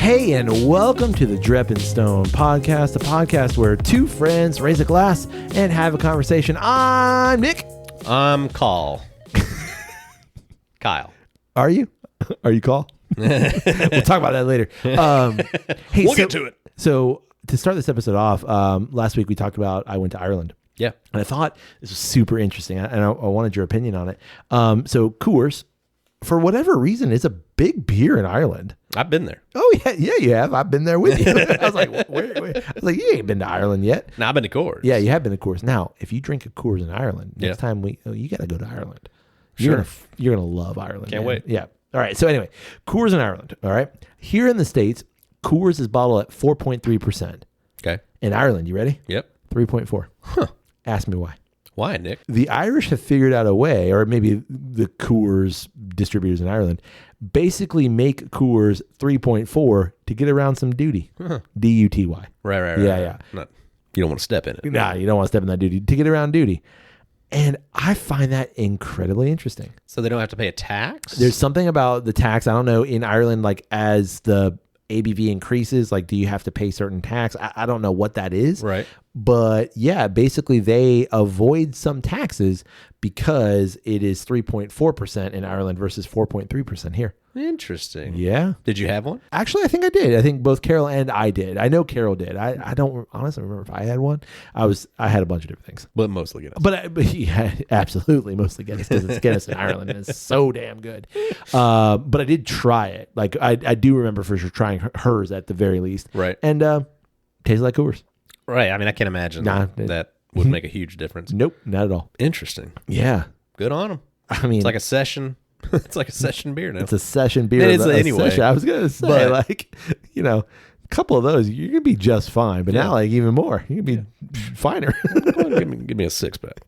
Hey, and welcome to the Drep and Stone podcast, a podcast where two friends raise a glass and have a conversation. I'm Nick. I'm Kyle. Are you? Are you Call? We'll talk about that later. Hey, we'll get to it. So to start this episode off, last week we talked about I went to Ireland. Yeah. And I thought this was super interesting, and I wanted your opinion on it. So Coors, for whatever reason, is a big beer in Ireland. I've been there. Oh, yeah, you have. I've been there with you. I was like, wait. I was like, you ain't been to Ireland yet. No, I've been to Coors. Yeah, you have been to Coors. Now, if you drink a Coors in Ireland, next time you got to go to Ireland. You're gonna love Ireland. Can't wait. Yeah. All right. So anyway, Coors in Ireland. All right. Here in the States, Coors is bottled at 4.3%. Okay. In Ireland, you ready? Yep. 3.4. Huh. Ask me why. Why, Nick? The Irish have figured out a way, or maybe the Coors distributors in Ireland, basically make Coors 3.4 to get around some duty. Huh. D-U-T-Y. Right. Yeah. You don't want to step in it. Nah, you don't want to step in that duty. To get around duty. And I find that incredibly interesting. So they don't have to pay a tax? There's something about the tax. I don't know, in Ireland, like as the ABV increases, like do you have to pay certain tax? I don't know what that is. Right. But yeah, basically they avoid some taxes because it is 3.4% in Ireland versus 4.3% here. Interesting. Yeah. Did you have one? Actually, I think I did. I think both Carol and I did. I know Carol did. I don't honestly remember if I had one. I had a bunch of different things. But mostly Guinness. But yeah, absolutely mostly Guinness because it's Guinness in Ireland and it's so damn good. But I did try it. Like I do remember for sure trying hers at the very least. Right. And tastes like Coors. Right. I mean, I can't imagine that would make a huge difference. Nope, not at all. Interesting. Yeah. Good on them. I mean, it's like a session. It's like a session beer now. It's a session beer. It is anyway. Session. I was going to say, but, like, a couple of those, you're going to be just fine. But now, like, even more. You're going to be finer. give me a six-pack.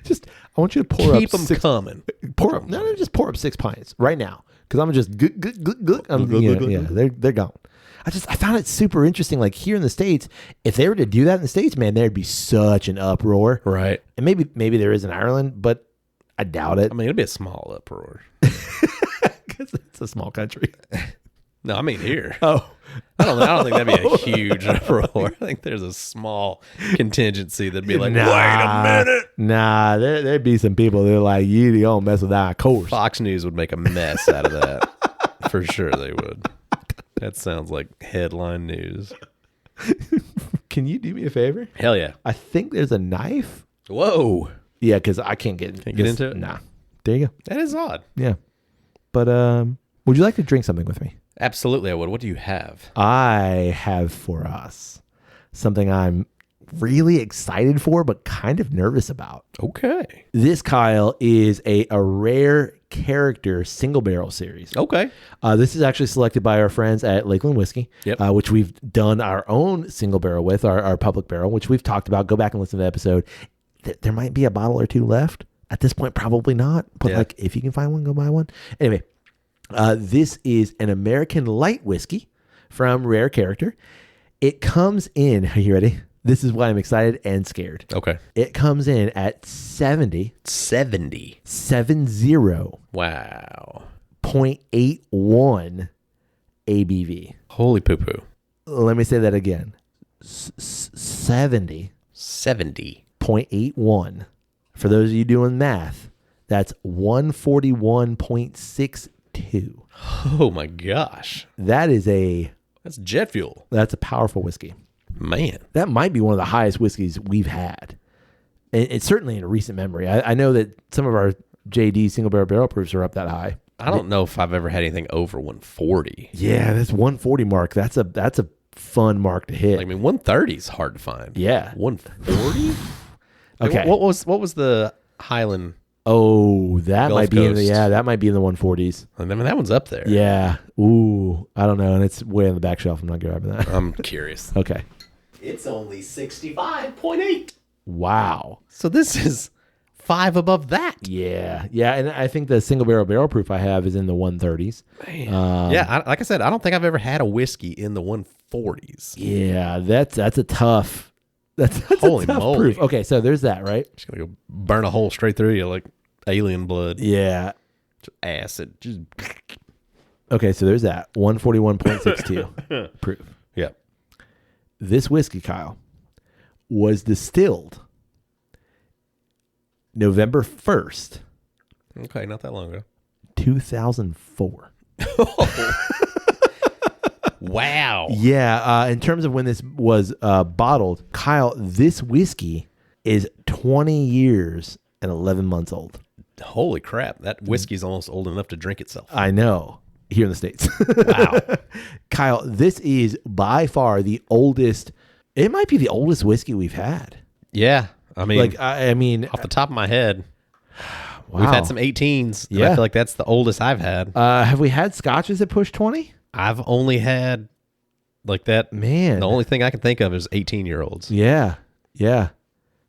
Just, I want you to pour Keep up them coming. Just pour up 6 pints right now. Because I'm just they're gone. I found it super interesting. Like here in the States, if they were to do that in the States, man, there'd be such an uproar. Right. And maybe there is in Ireland, but I doubt it. I mean, it'd be a small uproar. Because it's a small country. No, I mean here. Oh. I don't think that'd be a huge uproar. I think there's a small contingency that'd be like, wait a minute. Nah, there'd be some people that are like, you don't mess with our Coors. Fox News would make a mess out of that. For sure they would. That sounds like headline news. Can you do me a favor? Hell yeah. I think there's a knife. Whoa. Yeah, because I can't get into it? Nah. There you go. That is odd. Yeah. But would you like to drink something with me? Absolutely, I would. What do you have? I have for us something I'm really excited for, but kind of nervous about. Okay. This, Kyle, is a rare character single barrel series. Okay. This is actually selected by our friends at Lakeland Whiskey, which we've done our own single barrel with, our public barrel, which we've talked about. Go back and listen to the episode. There might be a bottle or two left. At this point, probably not. But like, if you can find one, go buy one. Anyway, this is an American light whiskey from Rare Character. It comes in, are you ready? This is why I'm excited and scared. Okay. It comes in at 70. 70. 70. Wow. 0.81 ABV. Holy poo-poo. Let me say that again. 70. 70. 0.81. For those of you doing math, that's 141.62. Oh my gosh. That's jet fuel. That's a powerful whiskey. Man. That might be one of the highest whiskeys we've had. And it's certainly in recent memory. I know that some of our JD single barrel proofs are up that high. I don't know if I've ever had anything over 140. Yeah, that's 140 mark. That's a fun mark to hit. I mean, 130 is hard to find. Yeah. 140? Okay. What was the Highland? Oh, that Gulf might be Coast. that might be in the 140s. I mean, that one's up there. Yeah. Ooh, I don't know, and it's way on the back shelf. I'm not grabbing that. I'm curious. Okay. It's only 65.8. Wow. So this is 5 above that. Yeah, and I think the single barrel proof I have is in the 130s. Man. Like I said, I don't think I've ever had a whiskey in the 140s. Yeah, that's a tough. That's Holy a tough moly. proof. Okay, so there's that, right? Just gonna go burn a hole straight through you like alien blood. Yeah. Acid. Just Okay, so there's that 141.62 proof. Yep. This whiskey, Kyle, was distilled November 1st. Okay, not that long ago. 2004. Wow. Yeah, in terms of when this was bottled, Kyle, this whiskey is 20 years and 11 months old. Holy crap. That whiskey's almost old enough to drink itself. I know. Here in the States. Wow. Kyle, this is by far the oldest. It might be the oldest whiskey we've had. Yeah. I mean, I mean, off the top of my head, wow. we've had some 18s. Yeah. I feel like that's the oldest I've had. Have we had scotches that push 20? I've only had like that. Man. The only thing I can think of is 18-year-olds. Yeah. Yeah.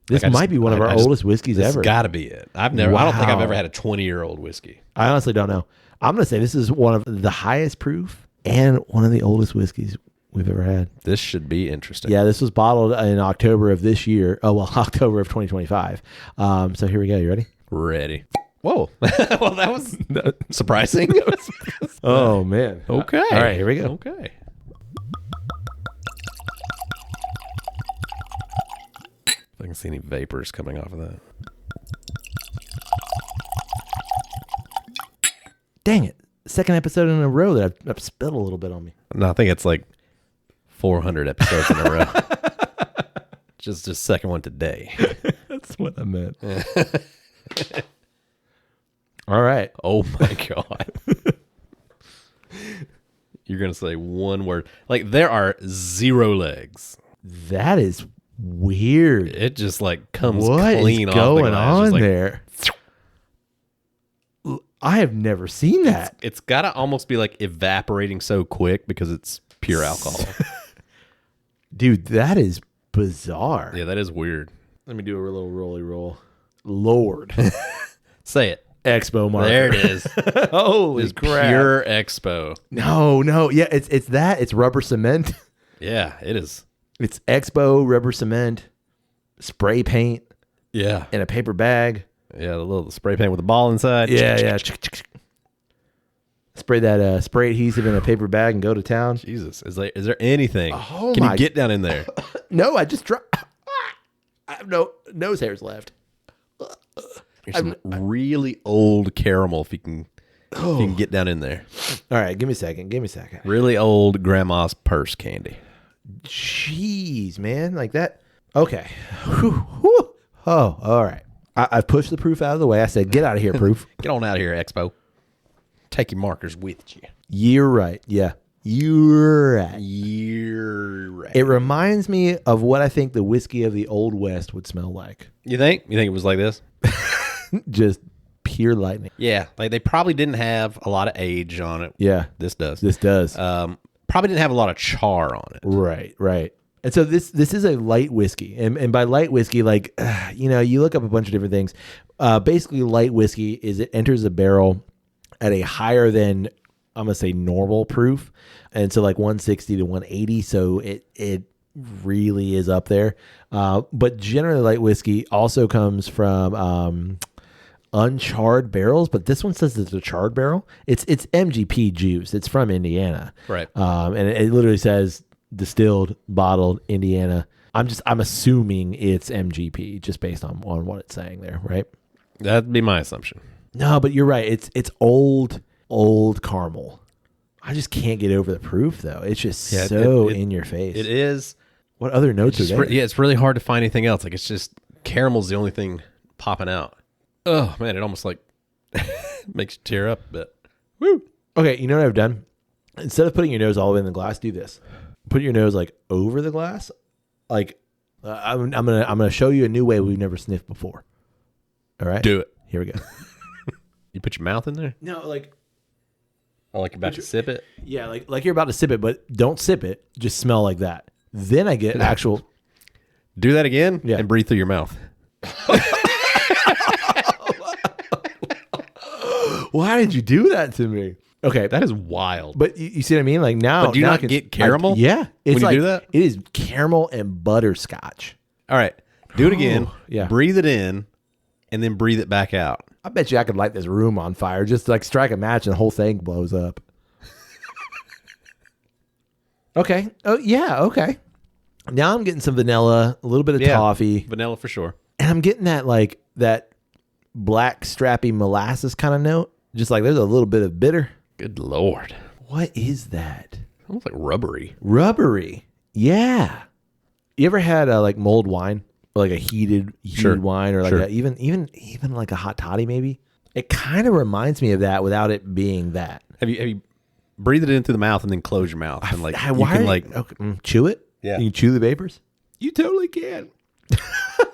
This might be one of our oldest whiskeys ever. It's got to be it. I don't think I've ever had a 20-year-old whiskey. I honestly don't know. I'm going to say this is one of the highest proof and one of the oldest whiskeys we've ever had. This should be interesting. Yeah, this was bottled in October of this year. Oh, well, October of 2025. So here we go. You ready? Ready. Whoa. Well, that was surprising. Oh, man. Okay. All right, here we go. Okay. If I can see any vapors coming off of that. Dang it. Second episode in a row that I've spilled a little bit on me. No, I think it's like 400 episodes in a row. Just a second one today. That's what I meant. All right. Oh my God. You're going to say one word. Like there are 0 legs. That is weird. It just like comes what clean is off going the glass. on Just like, there? I have never seen that. It's got to almost be like evaporating so quick because it's pure alcohol. Dude, that is bizarre. Yeah, that is weird. Let me do a little rolly roll. Lord. Say it. Expo marker. There it is. Holy It's crap. pure expo. No. Yeah, it's that. It's rubber cement. Yeah, it is. It's Expo, rubber cement, spray paint Yeah. in a paper bag. Yeah, the little spray paint with the ball inside. Yeah. Spray that spray adhesive in a paper bag and go to town. Jesus. Is there anything? Oh, Can you get down in there? No, I just dropped. I have no nose hairs left. There's some really old caramel if you can get down in there. All right, give me a second. Really old grandma's purse candy. Jeez, man, like that. Okay. Whew. Oh, all right. I've pushed the proof out of the way. I said, get out of here, proof. Get on out of here, Expo. Take your markers with you. You're right. Yeah. You're right. It reminds me of what I think the whiskey of the Old West would smell like. You think? You think it was like this? Just pure lightning. Yeah. Like they probably didn't have a lot of age on it. Yeah. This does. Probably didn't have a lot of char on it. Right. And so this is a light whiskey. And by light whiskey, like, you look up a bunch of different things. Basically, light whiskey is it enters a barrel at a higher than, I'm going to say, normal proof. And so like 160 to 180. So it really is up there. But generally, light whiskey also comes from uncharred barrels. But this one says it's a charred barrel. It's MGP juice. It's from Indiana. Right. And it literally says distilled, bottled, Indiana. I'm assuming it's MGP just based on what it's saying there, right? That'd be my assumption. No, but you're right. It's old caramel. I just can't get over the proof though. It's just in your face. It is. What other notes are there? It's really hard to find anything else. Like it's just caramel's the only thing popping out. Oh man, it almost like makes you tear up a bit. Woo. Okay, you know what I've done? Instead of putting your nose all the way in the glass, do this. Put your nose like over the glass. Like I'm gonna show you a new way we've never sniffed before. All right, do it. Here we go. You put your mouth in there? No, like. Or like you're about to sip it? Yeah, like you're about to sip it, but don't sip it. Just smell like that. Then I get actual. Do that again. Yeah. And breathe through your mouth. Why did you do that to me? Okay, that is wild. But you see what I mean? Like now, but do you not get caramel? Yeah, it's when you do that, it is caramel and butterscotch. All right, do it again. Yeah, breathe it in, and then breathe it back out. I bet you I could light this room on fire. Just like strike a match and the whole thing blows up. Okay. Oh, yeah. Okay. Now I'm getting some vanilla, a little bit of toffee. Vanilla for sure. And I'm getting that black strappy molasses kind of note. Just like there's a little bit of bitter. Good Lord. What is that? Almost like rubbery. Rubbery. Yeah. You ever had like mulled wine? Or like a heated wine, or like even like a hot toddy maybe? It kind of reminds me of that without it being that. Have you breathe it in through the mouth and then close your mouth and like you can like chew it? Yeah. You can chew the vapors? You totally can.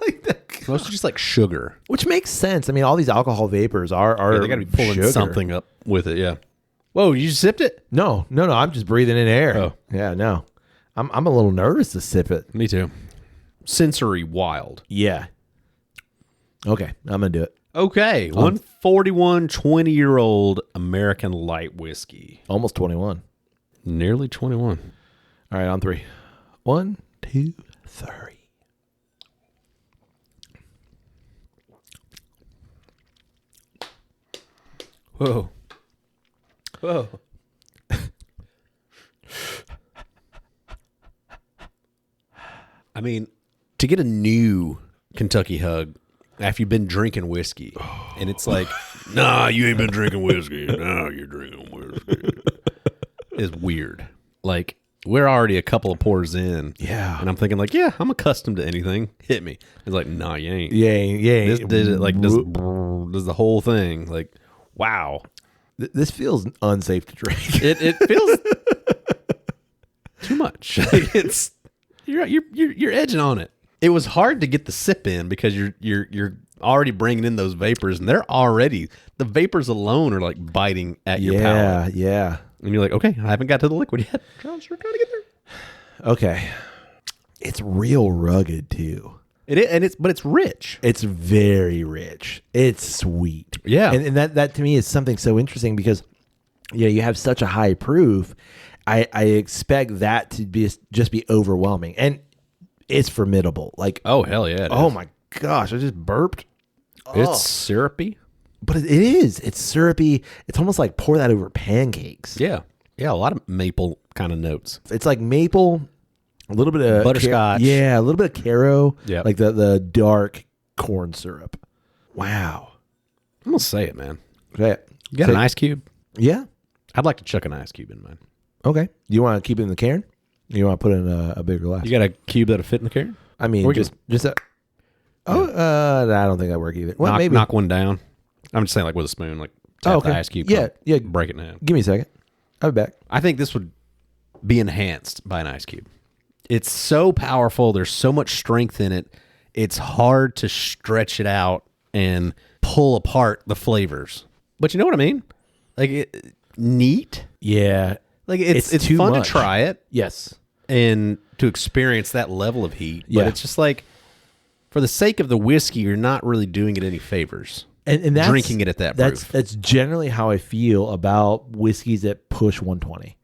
Like that. Mostly just like sugar. Which makes sense. I mean, all these alcohol vapors are they gotta be pulling sugar. something up with it, yeah. Whoa, you just sipped it? No, I'm just breathing in air. Oh. Yeah, no. I'm a little nervous to sip it. Me too. Sensory wild. Yeah. Okay, I'm gonna do it. Okay, 141 20-year-old American light whiskey. Almost 21. Nearly 21. All right, on 3. 1, 2, 3. Whoa. Whoa. I mean, to get a new Kentucky Hug after you've been drinking whiskey, and it's like, nah, you ain't been drinking whiskey. Nah, you're drinking whiskey. Is weird. Like, we're already a couple of pours in. Yeah. And I'm thinking like, yeah, I'm accustomed to anything. Hit me. It's like, nah, you ain't. Yeah. This did it like, does the whole thing. Like, wow. This feels unsafe to drink. It feels too much. Like it's you're edging on it. It was hard to get the sip in because you're already bringing in those vapors, and they're already the vapors alone are like biting at your palate. Yeah. And you're like, okay, I haven't got to the liquid yet. I'm sure trying to get there. Okay. It's real rugged too. But it's rich. It's very rich. It's sweet. Yeah. And that to me is something so interesting because you have such a high proof. I expect that to just be overwhelming. And it's formidable. Like, oh, hell yeah. Oh my gosh, I just burped. It's syrupy. But it is. It's syrupy. It's almost like pour that over pancakes. Yeah. Yeah, a lot of maple kind of notes. It's like maple, a little bit of butterscotch. Yeah, a little bit of Caro. Yeah. Like the dark corn syrup. Wow. I'm going to say it, man. Okay. You got an ice cube? Yeah. I'd like to chuck an ice cube in mine. Okay. You want to keep it in the cairn? You want to put it in a bigger glass? You got a cube that'll fit in the cairn? I mean, just a... Oh, I don't think that work either. Well, maybe. Knock one down. I'm just saying like with a spoon, like tap the ice cube. Yeah. Break it in half. Give me a second. I'll be back. I think this would be enhanced by an ice cube. It's so powerful. There's so much strength in it. It's hard to stretch it out and pull apart the flavors. But you know what I mean? Like neat. Yeah. Like it's too fun much. to try it. Yes. And to experience that level of heat. Yeah. But it's just like, for the sake of the whiskey, you're not really doing it any favors. And that's, drinking it at that proof. That's generally how I feel about whiskeys that push 120.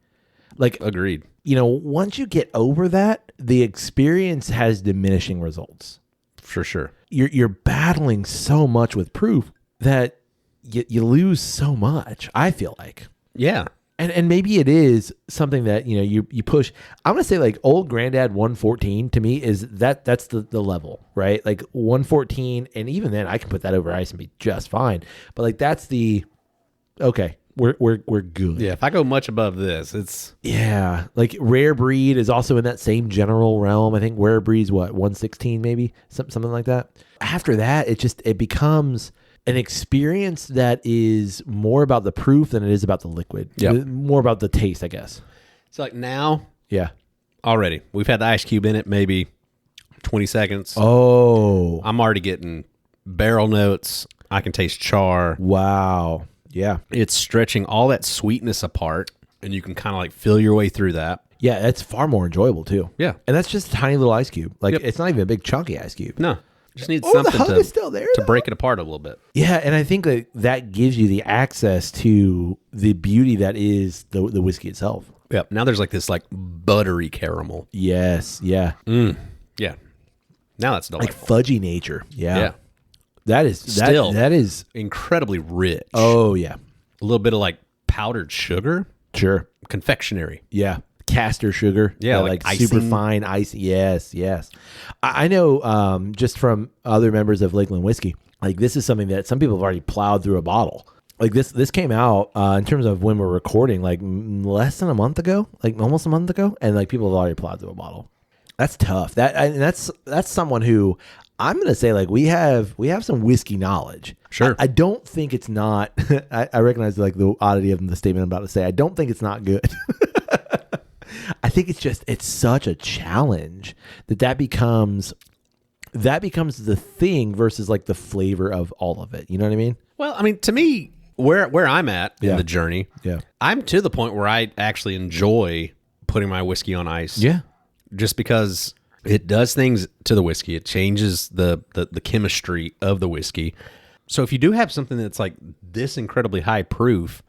Like, agreed. Once you get over that, the experience has diminishing results. For sure. You're battling so much with proof that you lose so much, I feel like. Yeah. And maybe it is something that, you push. I'm going to say like old granddad 114 to me is that's the level, right? Like 114. And even then I can put that over ice and be just fine. But like, that's okay, we're good. Yeah. If I go much above this, it's. Yeah. Like Rare Breed is also in that same general realm. I think Rare Breed's 116 maybe, something like that. After that, it becomes an experience that is more about the proof than it is about the liquid. Yeah. More about the taste, I guess. It's like now. Yeah. Already. We've had the ice cube in it maybe 20 seconds. Oh. I'm already getting barrel notes. I can taste char. Wow. Yeah. It's stretching all that sweetness apart, and you can kind of like feel your way through that. Yeah, that's far more enjoyable too. Yeah. And that's just a tiny little ice cube. Like it's not even a big chunky ice cube. No. Just need something the hug is still there, to break it apart a little bit. Yeah, and I think that gives you the access to the beauty that is the whiskey itself. Yep. Now there's like this like buttery caramel. Yes. Yeah. Yeah. Now that's delightful. Like fudgy nature. Yeah. Yeah. That is Still that is incredibly rich. Oh yeah. A little bit of like powdered sugar. Sure. Confectionery. Yeah. caster sugar. Yeah, like icing. super fine ice. Yes. I know just from other members of Lakeland Whiskey, like this is something that some people have already plowed through a bottle. Like this came out in terms of when we're recording, like less than a month ago, like almost a month ago, and like people have already plowed through a bottle. That's tough. That's someone who I'm gonna say like we have some whiskey knowledge. Sure. I don't think it's not. I recognize like the oddity of the statement I'm about to say. I don't think it's not good. I think it's such a challenge that becomes the thing versus like the flavor of all of it. You know what I mean? Well, I mean, to me, where I'm at in Yeah. the journey, Yeah. I'm to the point where I actually enjoy putting my whiskey on ice. Yeah. Just because it does things to the whiskey. It changes the chemistry of the whiskey. So if you do have something that's like this incredibly high proof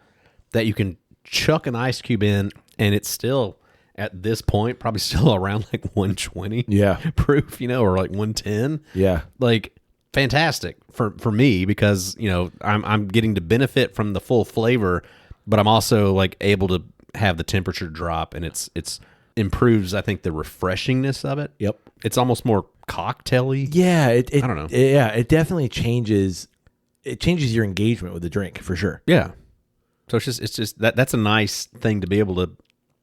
that you can chuck an ice cube in and it's still at this point probably still around like 120 proof, or like 110. Yeah. Like fantastic for me because, I'm getting to benefit from the full flavor, but I'm also like able to have the temperature drop and it's improves, I think, the refreshingness of it. Yep. It's almost more cocktaily. Yeah. I don't know. It definitely changes. It changes your engagement with the drink for sure. Yeah. So it's just that's a nice thing to be able to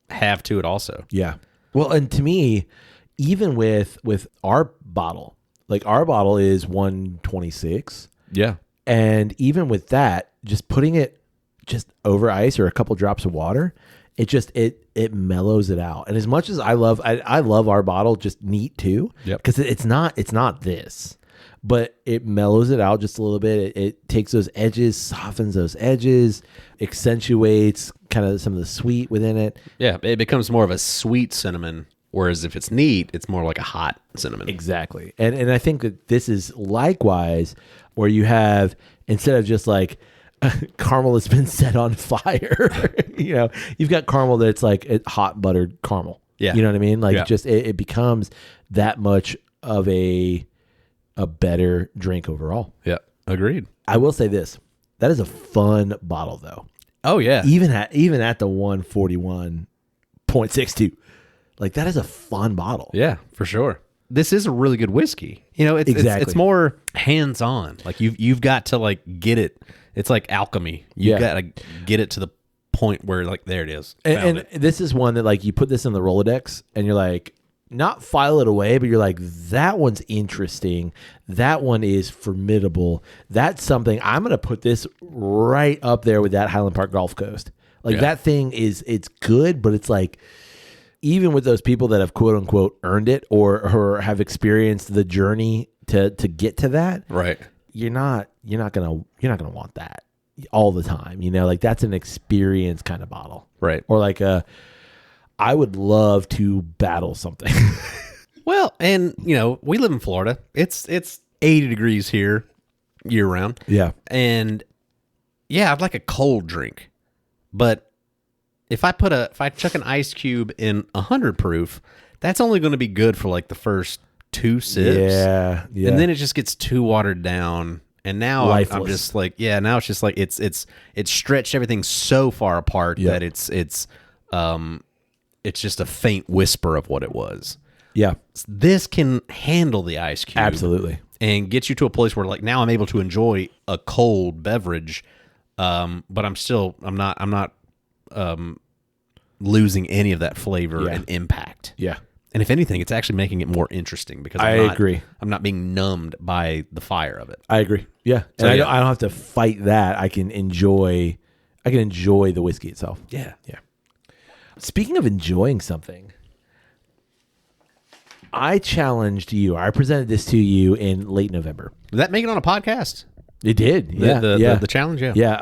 have to it also. Yeah. Well, and to me, even with our bottle, like our bottle is 126. Yeah. And even with that, just putting it just over ice or a couple drops of water, it mellows it out. And as much as I love our bottle just neat too, because it's not this, but it mellows it out just a little bit. It takes those edges, softens those edges, accentuates kind of some of the sweet within it. Yeah, it becomes more of a sweet cinnamon, whereas if it's neat, it's more like a hot cinnamon. Exactly. And I think that this is likewise where you have, instead of just like caramel that's been set on fire, you've got caramel that's like hot buttered caramel. Yeah. You know what I mean? Like just it becomes that much of a better drink overall. Yeah, agreed. I will say this. That is a fun bottle though. Oh yeah. Even at the 141.62. Like that is a fun bottle. Yeah, for sure. This is a really good whiskey. It's more hands-on. Like you've got to like get it. It's like alchemy. You've got to get it to the point where like there it is. And this is one that like you put this in the Rolodex and you're like, not file it away, but you're like, that one's interesting. That one is formidable. That's something I'm going to put this right up there with that Highland Park Gulf Coast. Like that thing it's good, but it's like, even with those people that have quote unquote earned it or have experienced the journey to get to that, right? You're not gonna want that all the time. Like that's an experience kind of bottle, right? Or like I would love to battle something. Well, and we live in Florida. It's 80 degrees here year round. Yeah, and I'd like a cold drink, but if I chuck an ice cube in 100 proof, that's only going to be good for like the first 2 sips. Yeah. And then it just gets too watered down. And now I'm just like, now it's just like it's stretched everything so far apart that it's just a faint whisper of what it was. Yeah. This can handle the ice cube. Absolutely. And get you to a place where like now I'm able to enjoy a cold beverage, but I'm not losing any of that flavor and impact. Yeah. And if anything, it's actually making it more interesting because I agree. I'm not being numbed by the fire of it. I agree. Yeah. So, and I don't have to fight that. I can enjoy the whiskey itself. Yeah. Yeah. Speaking of enjoying something, I challenged you. I presented this to you in late November. Did that make it on a podcast? It did. Yeah. The challenge. Yeah. Yeah.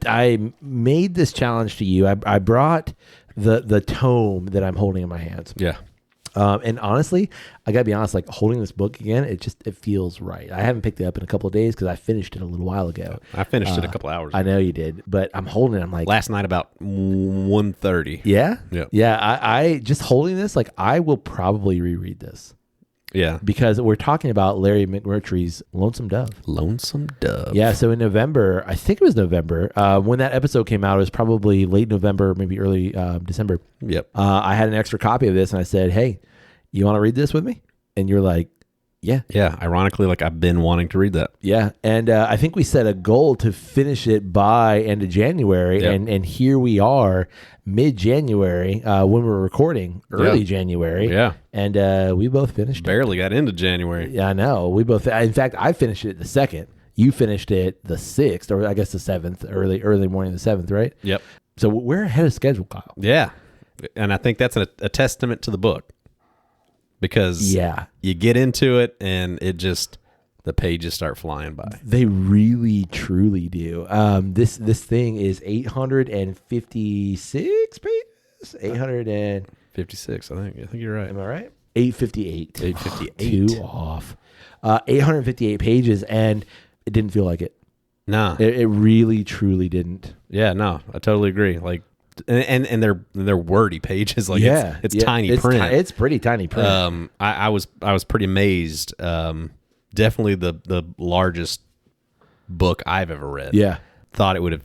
I made this challenge to you. I brought the tome that I'm holding in my hands. Yeah. And honestly, I gotta be honest, like holding this book again, it feels right. I haven't picked it up in a couple of days because I finished it a little while ago. I finished it a couple hours ago. I know you did, but I'm holding it. I'm like last night about 1:30. Yeah. Yeah. Yeah. I just holding this, like I will probably reread this. Yeah. Because we're talking about Larry McMurtry's Lonesome Dove. Lonesome Dove. Yeah, so in November, I think it was November, when that episode came out, it was probably late November, maybe early December. Yep. I had an extra copy of this, and I said, hey, you want to read this with me? And you're like, yeah. Yeah, ironically, like I've been wanting to read that. Yeah, and I think we set a goal to finish it by end of January, and here we are, mid-January, when we're recording, early January. Yeah. And we both finished Barely got into January. Yeah, I know. We both. In fact, I finished it the 2nd. You finished it the 6th, or I guess the 7th, early morning of the 7th, right? Yep. So we're ahead of schedule, Kyle. Yeah, and I think that's a testament to the book. Because you get into it and the pages start flying by. They really, truly do. This thing is 856 pages. 856, I think you're right. Am I right? 858. 858. Two off. 858 pages, and it didn't feel like it. Nah. It really, truly didn't. Yeah, no, I totally agree. Like, and they're wordy pages. Like it's tiny print. It's pretty tiny print. I was pretty amazed. Definitely the largest book I've ever read. Yeah. Thought it would have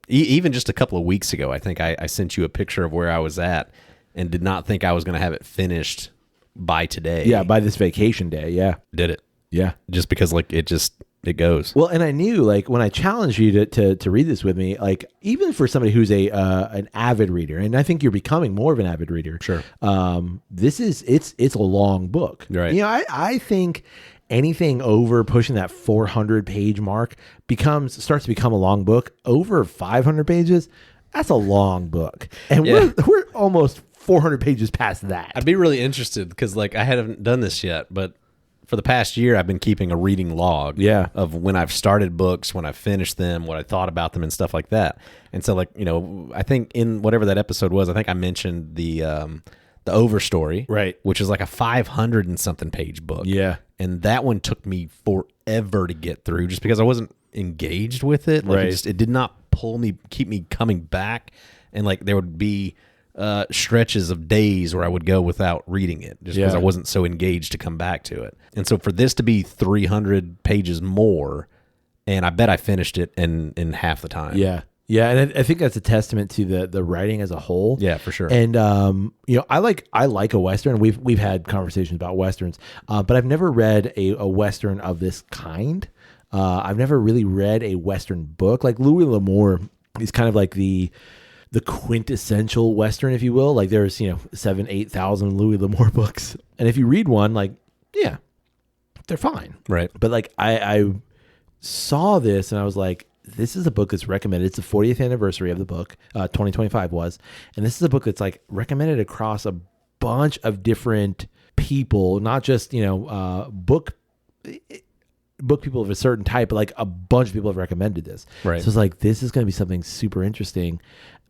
even just a couple of weeks ago. I think I sent you a picture of where I was at and did not think I was going to have it finished by today. Yeah, by this vacation day. Yeah. Did it. Yeah. Just because like it goes. Well, and I knew, like, when I challenged you to read this with me, like, even for somebody who's an avid reader, and I think you're becoming more of an avid reader. Sure. It's a long book. Right. You know, I think anything over pushing that 400 page mark starts to become a long book. Over 500 pages, that's a long book. And we're almost 400 pages past that. I'd be really interested because, like, I haven't done this yet, but for the past year, I've been keeping a reading log of when I've started books, when I've finished them, what I thought about them and stuff like that. And so, like, you know, I think in whatever that episode was, I think I mentioned the Overstory, right? Which is like a 500 and something page book. Yeah. And that one took me forever to get through just because I wasn't engaged with it. Like, right. It did not keep me coming back. And like there would be stretches of days where I would go without reading it just because I wasn't so engaged to come back to it. And so for this to be 300 pages more, and I bet I finished it in half the time. Yeah. Yeah, and I think that's a testament to the writing as a whole. Yeah, for sure. And you know, I like a Western. We've had conversations about Westerns, but I've never read a Western of this kind. I've never really read a Western book. Like Louis L'Amour is kind of like the quintessential Western, if you will. Like there's 7,000-8,000 Louis L'Amour books, and if you read one, like they're fine, right? But like I saw this and I was like, this is a book that's recommended. It's the 40th anniversary of the book, 2025 was. And this is a book that's like recommended across a bunch of different people, not just, book people of a certain type, but like a bunch of people have recommended this. Right. So it's like, this is going to be something super interesting.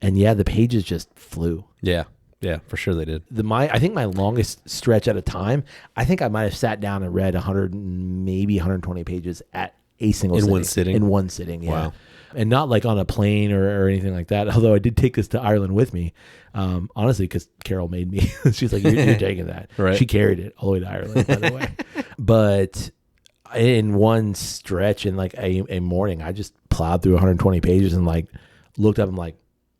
And the pages just flew. Yeah. Yeah, for sure they did. I think my longest stretch at a time, I think I might have sat down and read 100, maybe 120 pages at a single sitting. In one sitting, yeah. Wow. And not like on a plane or anything like that. Although I did take this to Ireland with me, honestly, because Carol made me. She's like, you're taking that. Right. She carried it all the way to Ireland, by the way. But in one stretch, in like a morning, I just plowed through 120 pages and like looked up and like,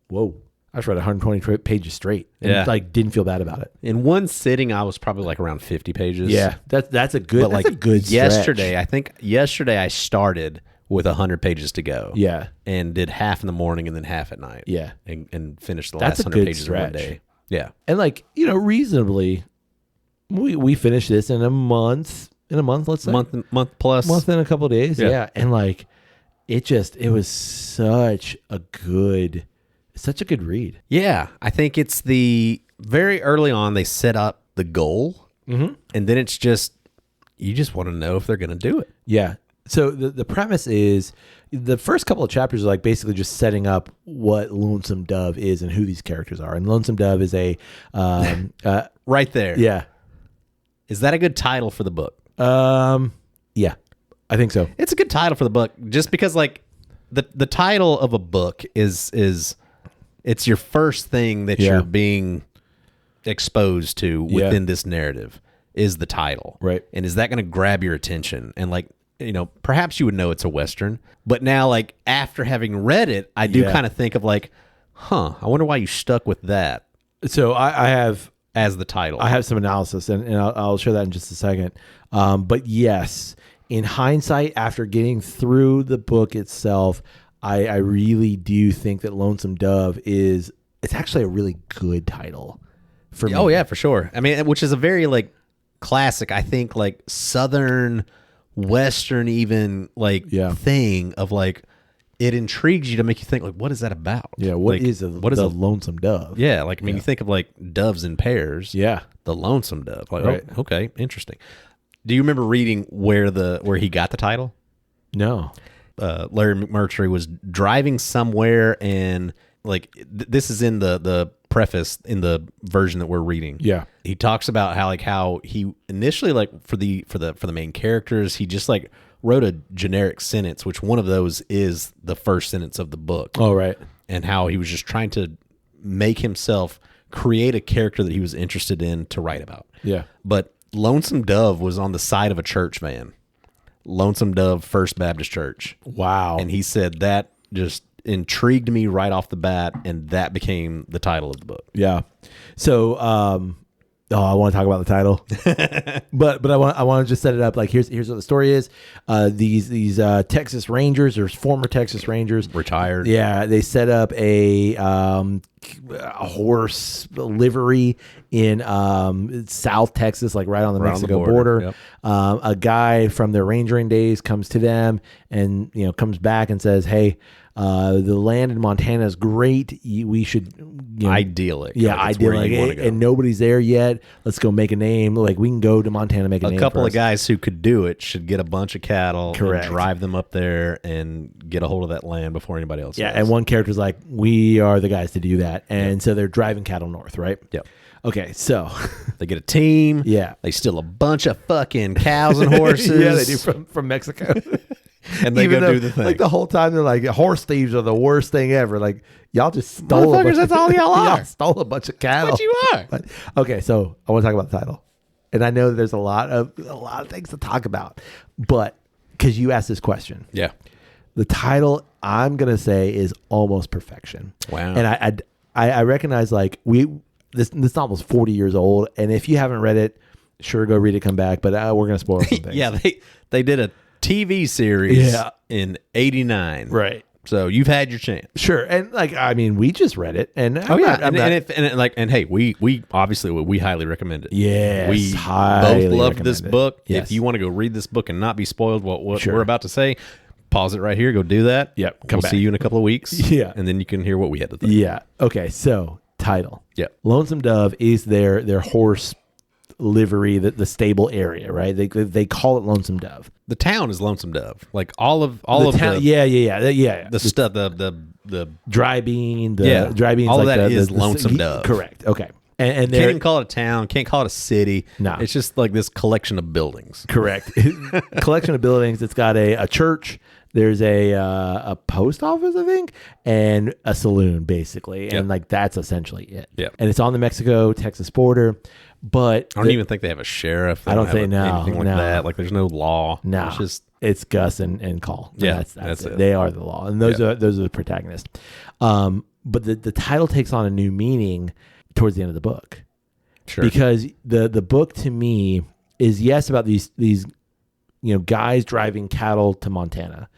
whoa. I just read 120 pages straight and like didn't feel bad about it. In one sitting, I was probably like around 50 pages. Yeah, that's a good. That's a good stretch. Yesterday I started with 100 pages to go. Yeah, and did half in the morning and then half at night. Yeah, and finished the last 100 pages in one day. Yeah, and like reasonably, we finished this in a month. Let's say month plus, month and a couple of days. Yeah, and like it was such a good read. Yeah, I think it's the very early on they set up the goal, and then it's just you just want to know if they're going to do it. Yeah. So the premise is the first couple of chapters are like basically just setting up what Lonesome Dove is and who these characters are. And Lonesome Dove is a right there. Yeah. Is that a good title for the book? Yeah, I think so. It's a good title for the book, just because like the title of a book is. It's your first thing that you're being exposed to within this narrative. is the title. Right. And is that going to grab your attention? And like, perhaps you would know it's a Western, but now like after having read it, I do kind of think of like, I wonder why you stuck with that. So I have as the title. I have some analysis, and I'll share that in just a second. But yes, in hindsight, after getting through the book itself, I really do think that Lonesome Dove it's actually a really good title for me. Oh yeah, for sure. I mean, which is a very like classic, I think, like Southern Western even like thing of like, it intrigues you to make you think like, what is that about? Yeah, what is the Lonesome Dove? Yeah, like I mean, you think of like doves in pairs. Yeah, the Lonesome Dove. Like, right. Oh, okay, interesting. Do you remember reading where he got the title? No. Larry McMurtry was driving somewhere, and like this is in the preface in the version that we're reading. Yeah, he talks about how he initially like for the main characters, he just like wrote a generic sentence, which one of those is the first sentence of the book. Oh, right. And how he was just trying to make himself create a character that he was interested in to write about. Yeah. But Lonesome Dove was on the side of a church van. Lonesome Dove First Baptist Church. Wow. And he said that just intrigued me right off the bat, and that became the title of the book. Yeah. So, I want to talk about the title, but I want to just set it up. Like here's what the story is. These Texas Rangers or former Texas Rangers, retired. Yeah, they set up a horse livery in South Texas, like right on the Mexico border. Yep. A guy from their rangering days comes to them and comes back and says, "Hey, the land in Montana is great. We should idyllic. Yeah, like idyllic. And nobody's there yet. Let's go make a name. Like we can go to Montana, make a name. A couple of guys who could do it should get a bunch of cattle, correct, and drive them up there and get a hold of that land before anybody else. Yeah, does. and one character's like, we are the guys to do that, and so they're driving cattle north, right? Yep. Okay, so they get a team. Yeah, they steal a bunch of fucking cows and horses. Yeah, they do from Mexico. And they go do the thing. Like the whole time they're like, horse thieves are the worst thing ever. Like y'all just stole a bunch that's all y'all are. Y'all stole a bunch of cattle. What you are. But, okay, so I want to talk about the title. And I know that there's a lot of things to talk about. But because you asked this question. Yeah. The title, I'm gonna say, is almost perfection. Wow. And I recognize like this novel's 40 years old, and if you haven't read it, sure, go read it, come back. But we're gonna spoil some things. Yeah, they did a TV series in '89, right? So you've had your chance, sure. And like, I mean, we just read it, and hey, we obviously we highly recommend it. Yeah, we both love this book. Yes. If you want to go read this book and not be spoiled what we're about to say, pause it right here. Go do that. Yep. We'll see you in a couple of weeks. Yeah, and then you can hear what we had to think. Yeah. Okay. So title. Yeah. Lonesome Dove is their horse livery, the stable area, right? They call it Lonesome Dove. The town is Lonesome Dove. Like all of the town, the stuff, the dry bean, dry beans, all like of that is Lonesome Dove. Correct. Okay. And can't even call it a town, can't call it a city. No. It's just like this collection of buildings. Correct. Collection of buildings. It's got a church. There's a post office, I think, and a saloon, basically. And like that's essentially it. Yeah. And it's on the Mexico-Texas border. But I don't even think they have a sheriff. I don't think anything like that. Like there's no law. No, it's Gus and Call. Yeah, that's it. They are the law, and those are the protagonists. But the title takes on a new meaning towards the end of the book, sure, because the book to me is about these guys driving cattle to Montana,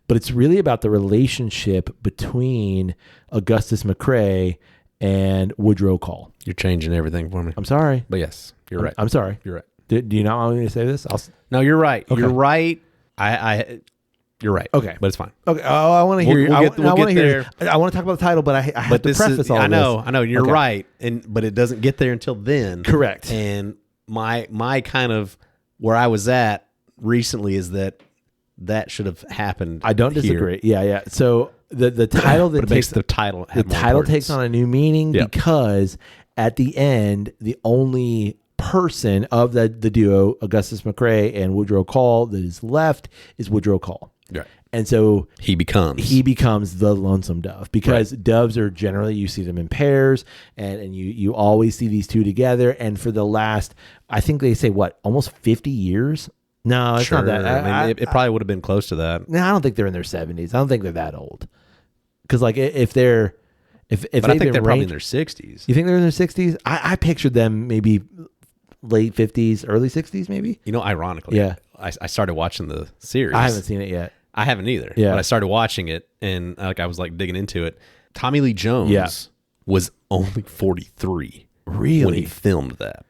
but it's really about the relationship between Augustus McCrae and Woodrow Call. You're changing everything for me. I'm sorry. But yes, you're right. I'm sorry. You're right. Do you not want me to say this? No, you're right. Okay. You're right. You're right. Okay. But it's fine. Okay. Oh, I want to hear you. I want to hear. I want to talk about the title, but I have to preface all I know. this. I know. You're right. But it doesn't get there until then. Correct. And my kind of where I was at recently is that should have happened. I don't disagree. Yeah. So the title that makes the title takes on a new meaning because at the end, the only person of the duo, Augustus McCrae and Woodrow Call, that is left is Woodrow Call. Right. And so he becomes the Lonesome Dove, because doves are generally, you see them in pairs, and you always see these two together. And for the last, I think they say almost 50 years. No, it's not that. I mean, it probably would have been close to that. No, I don't think they're in their 70s. I don't think they're that old. Because like if they're if but I think they're probably in their 60s. You think they're in their 60s? I pictured them maybe late 50s, early 60s, maybe. You know, ironically, I started watching the series. I haven't seen it yet. I haven't either. Yeah. But I started watching it, and I was like digging into it. Tommy Lee Jones was only 43 when he filmed that.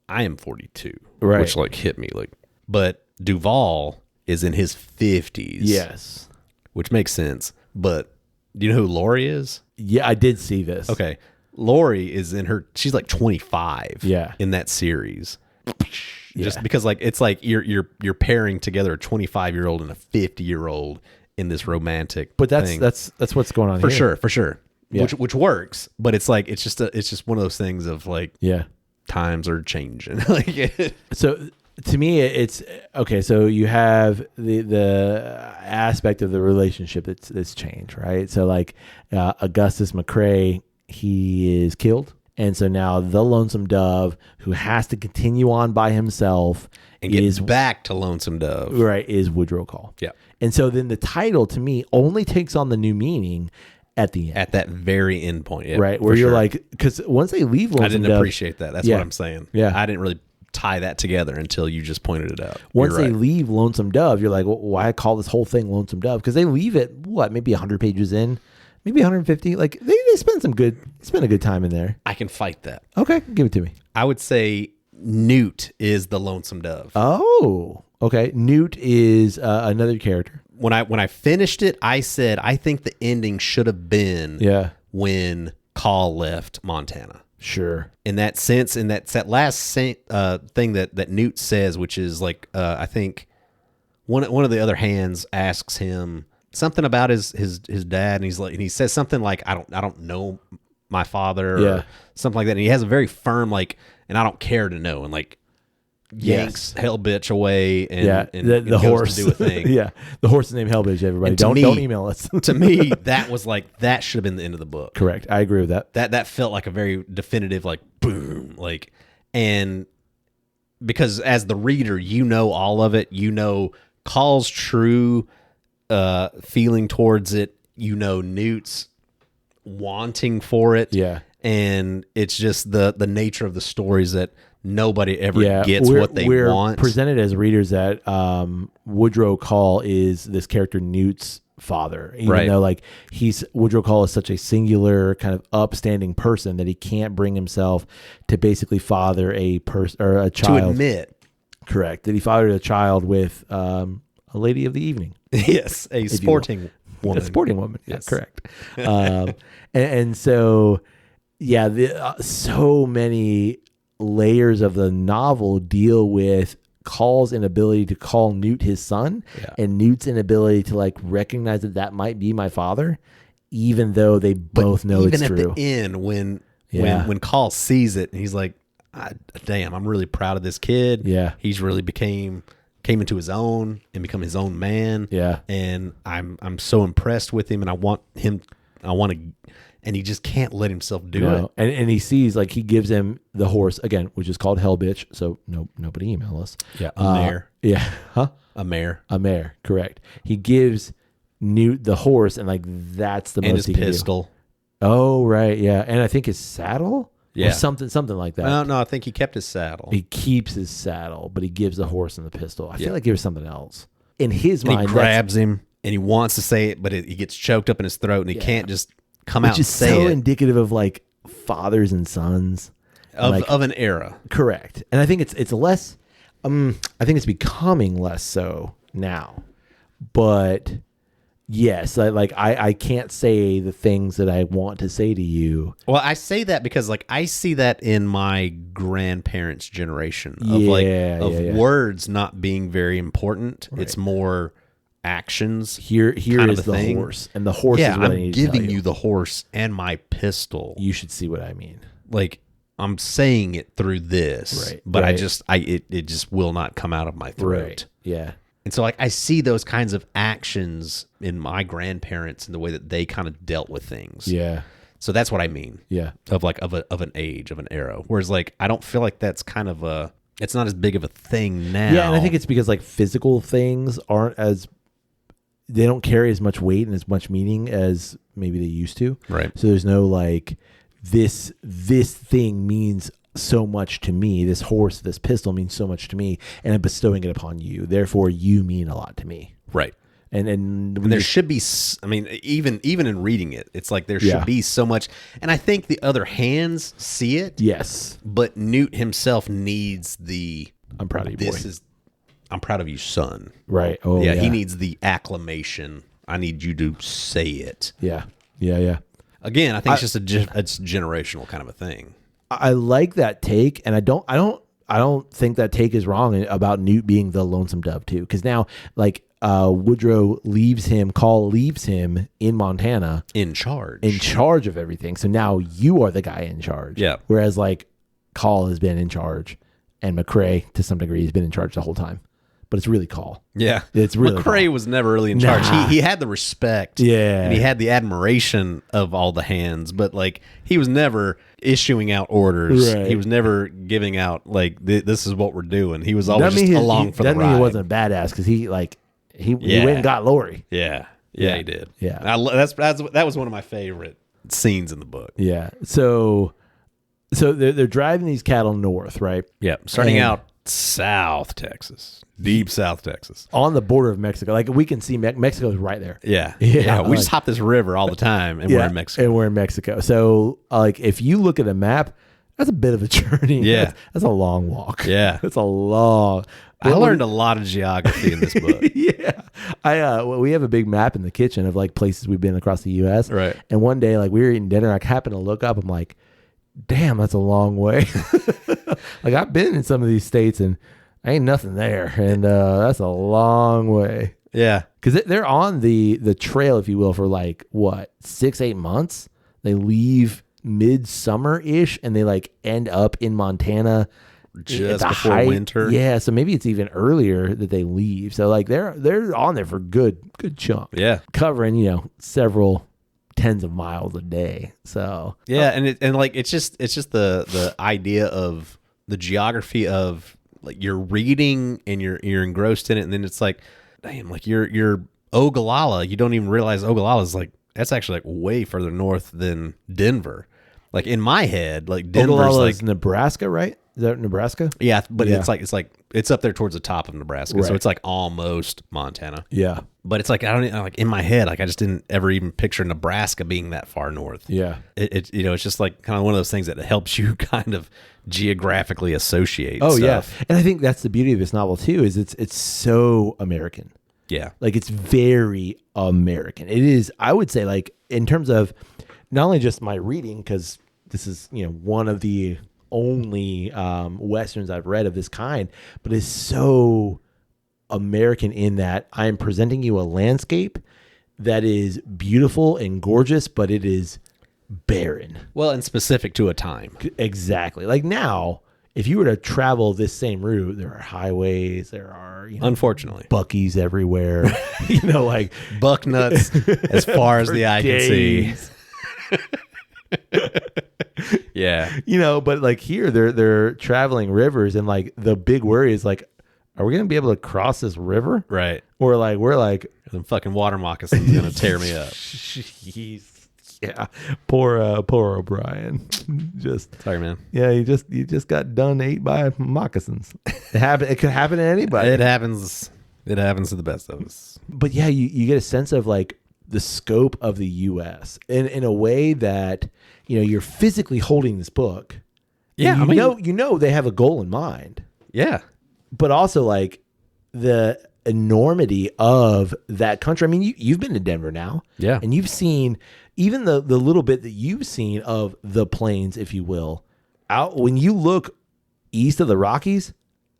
I am 42, which like hit me like. But Duvall is in his 50s. Yes, which makes sense. But do you know who Lori is? Yeah, I did see this. Okay, Lori is she's like 25. Yeah. In that series. Just because like it's like you're pairing together a 25-year-old and a 50-year-old in this romantic thing. That's what's going on for here. sure. Yeah. Which works, but it's like it's just one of those things of like times are changing. Like so to me it's okay, so you have the aspect of the relationship that's changed, right? So like Augustus McCrae, he is killed. And so now the Lonesome Dove, who has to continue on by himself, and get back to Lonesome Dove, right, is Woodrow Call. Yeah. And so then the title to me only takes on the new meaning at the end, at that very end point, right, where you're like, because once they leave Lonesome Dove, I didn't appreciate that. That's what I'm saying. Yeah, I didn't really tie that together until you just pointed it out. Once they leave Lonesome Dove, you're like, well, why call this whole thing Lonesome Dove? Because they leave it maybe 100 pages in. Maybe 150. Like they spend a good time in there. I can fight that. Okay, give it to me. I would say Newt is the Lonesome Dove. Oh, okay. Newt is another character. When I finished it, I said I think the ending should have been when Call left Montana. Sure. In that sense, in that last thing that Newt says, which is like I think one of the other hands asks him something about his dad, and he says something like I don't know my father, or something like that. And he has a very firm like, and I don't care to know, and like yanks Hell Bitch away, and the horse to do a thing. The horse is named Hell Bitch. Everybody, don't email us. To me, that was like that should have been the end of the book. Correct, I agree with that. That felt like a very definitive like boom, like, and because as the reader, you know all of it, you know Call's true feeling towards it, you know Newt's wanting for it, and it's just the nature of the stories that nobody ever gets what they want. We're presented as readers that Woodrow Call is this character Newt's father, even though like Woodrow Call is such a singular kind of upstanding person that he can't bring himself to basically father a person or a child. To admit, correct, that he fathered a child with a lady of the evening. Yes, a sporting woman. A sporting woman. Yes, correct. And so, so many layers of the novel deal with Call's inability to call Newt his son, and Newt's inability to like recognize that might be my father, even though they both know it's true. Even at the end, when Call sees it, and he's like, "Damn, I'm really proud of this kid. Yeah, he's really came into his own and become his own man. Yeah. And I'm so impressed with him, and I want to, and he just can't let himself do it. And he sees, like, he gives him the horse again, which is called Hell Bitch. So nobody email us. Yeah. A mare. Yeah. Huh? A mare. A mare. Correct. He gives Newt the horse, and like, that's the and most he his can pistol. Do. Oh, right. Yeah. And I think his saddle. Yeah. Or something like that. No, I think he kept his saddle. He keeps his saddle, but he gives the horse and the pistol. I feel like there was something else. In his mind, he grabs him, and he wants to say it, but he gets choked up in his throat, and he can't just come out and say it. Which is so indicative of like fathers and sons. Of an era. Correct. And I think it's less, I think it's becoming less so now. But yes, I can't say the things that I want to say to you. Well, I say that because like I see that in my grandparents' generation of words not being very important. Right. It's more actions. Here is the horse, and the horse is what I need to tell you. I'm giving you the horse and my pistol. You should see what I mean. Like I'm saying it through this, but it just will not come out of my throat. Right. Yeah. And so like I see those kinds of actions in my grandparents and the way that they kind of dealt with things. Yeah. So that's what I mean. Yeah. Of an age, of an era. Whereas like I don't feel like that's kind of it's not as big of a thing now. Yeah, and I think it's because like physical things they don't carry as much weight and as much meaning as maybe they used to. Right. So there's no like this thing means so much to me. This horse, this pistol means so much to me, and I'm bestowing it upon you. Therefore, you mean a lot to me. Right. And there should be. I mean, even in reading it, it's like there should be so much. And I think the other hands see it. Yes. But Newt himself needs the. I'm proud of you, boy. I'm proud of you, son. Right. Oh, yeah. He needs the acclamation. I need you to say it. Yeah. Yeah. Yeah. Again, I think it's just it's generational kind of a thing. I like that take, and I don't think that take is wrong about Newt being the Lonesome Dove too, because now like Woodrow leaves him in Montana in charge of everything. So now you are the guy in charge. Yeah. Whereas like Call has been in charge, and McCrae to some degree has been in charge the whole time. But it's really Call. Yeah. It's really McCrae was never really in charge. He had the respect. Yeah. And he had the admiration of all the hands, but like he was never issuing out orders. Right. He was never giving out like this is what we're doing. He was always just along for the ride. That mean he wasn't a badass because he went and got Lori. Yeah. Yeah, he did. Yeah. That was one of my favorite scenes in the book. Yeah. So they're driving these cattle north, right? Yeah. Starting out South Texas, deep South Texas, on the border of Mexico. Like we can see Mexico's right there. Yeah. We just hop this river all the time, and we're in Mexico. And we're in Mexico. So like if you look at a map, that's a bit of a journey. Yeah, that's a long walk. Yeah, it's a long. I learned a lot of geography in this book. Yeah, we have a big map in the kitchen of like places we've been across the U.S. Right. And one day, like we were eating dinner, I happened to look up. I'm like, damn, that's a long way. Like I've been in some of these states and ain't nothing there, and that's a long way. Yeah, because they're on the trail, if you will, for like what 6-8 months. They leave midsummer ish, and they like end up in Montana just before winter. Yeah, so maybe it's even earlier that they leave. So like they're on there for good chunk. Yeah, covering several tens of miles a day. So yeah, and it's just the idea of the geography of like you're reading and you're engrossed in it, and then it's like, damn, like you're Ogallala. You don't even realize Ogallala is like that's actually like way further north than Denver. Like in my head, like Denver's Ogallala like is Nebraska, right? Is that Nebraska? Yeah, but it's up there towards the top of Nebraska, right. So it's like almost Montana. Yeah, but it's like I don't like in my head, like I just didn't ever even picture Nebraska being that far north. Yeah, it's just like kind of one of those things that helps you kind of geographically associate. Oh stuff. Yeah, and I think that's the beauty of this novel too. Is it's so American. Yeah, like it's very American. It is. I would say like in terms of not only just my reading, because this is one of the only Westerns I've read of this kind, but it's so American in that I'm presenting you a landscape that is beautiful and gorgeous, but it is barren. Well, and specific to a time. Exactly. Like now, if you were to travel this same route, there are highways, there are unfortunately Buc-ee's everywhere, like Buc Nuts as far as the eye can see. Yeah, but like here they're traveling rivers, and like the big worry is like, are we gonna be able to cross this river? Right. Or like we're like the fucking water moccasins gonna tear me up. Jeez. Yeah. Poor O'Brien. Sorry, man. Yeah, you just got done ate by moccasins. It could happen to anybody. It happens to the best of us. But yeah, you get a sense of like the scope of the US in a way that you're physically holding this book. Yeah, I mean, they have a goal in mind. Yeah. But also like the enormity of that country. I mean, you've been to Denver now. Yeah. And you've seen even the little bit that you've seen of the plains, if you will. Out when you look east of the Rockies,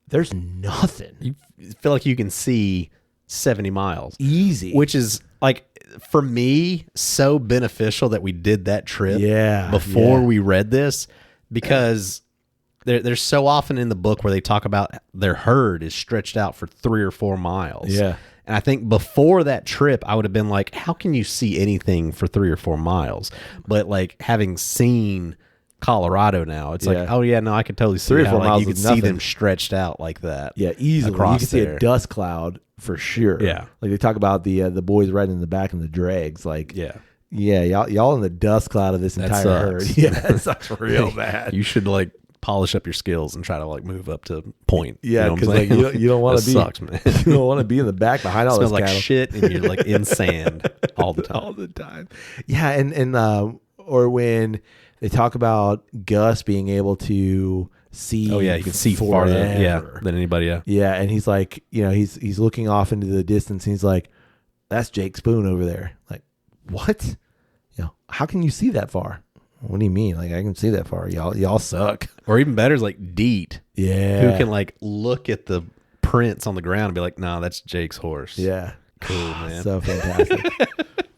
there's nothing. You feel like you can see 70 miles. Easy. Which is like for me so beneficial that we did that trip before we read this, because there's so often in the book where they talk about their herd is stretched out for 3 or 4 miles. Yeah. And I think before that trip, I would have been like, how can you see anything for 3 or 4 miles? But like having seen Colorado now, it's like, oh yeah, no, I could totally see 3 or 4 miles you could see them stretched out like that. Yeah, easily. You can see a dust cloud for sure. Yeah. Like they talk about the boys riding in the back of the drags. Like, yeah, y'all in the dust cloud of this entire herd. Yeah, that sucks real bad. You should like polish up your skills and try to like move up to point. Yeah, because like you don't want to be. Sucks, man. You don't want to be in the back behind all those like cattle. shit, and you're like in sand all the time. All the time. Yeah, and or when they talk about Gus being able to see. Oh yeah, you can see farther. Than anybody. Yeah. Yeah, and he's like, he's looking off into the distance. And he's like, that's Jake Spoon over there. Like, what? How can you see that far? What do you mean? Like, I can see that far. Y'all suck. Or even better is like Deet. Yeah. Who can like look at the prints on the ground and be like, no, that's Jake's horse. Yeah. Cool, man. So fantastic.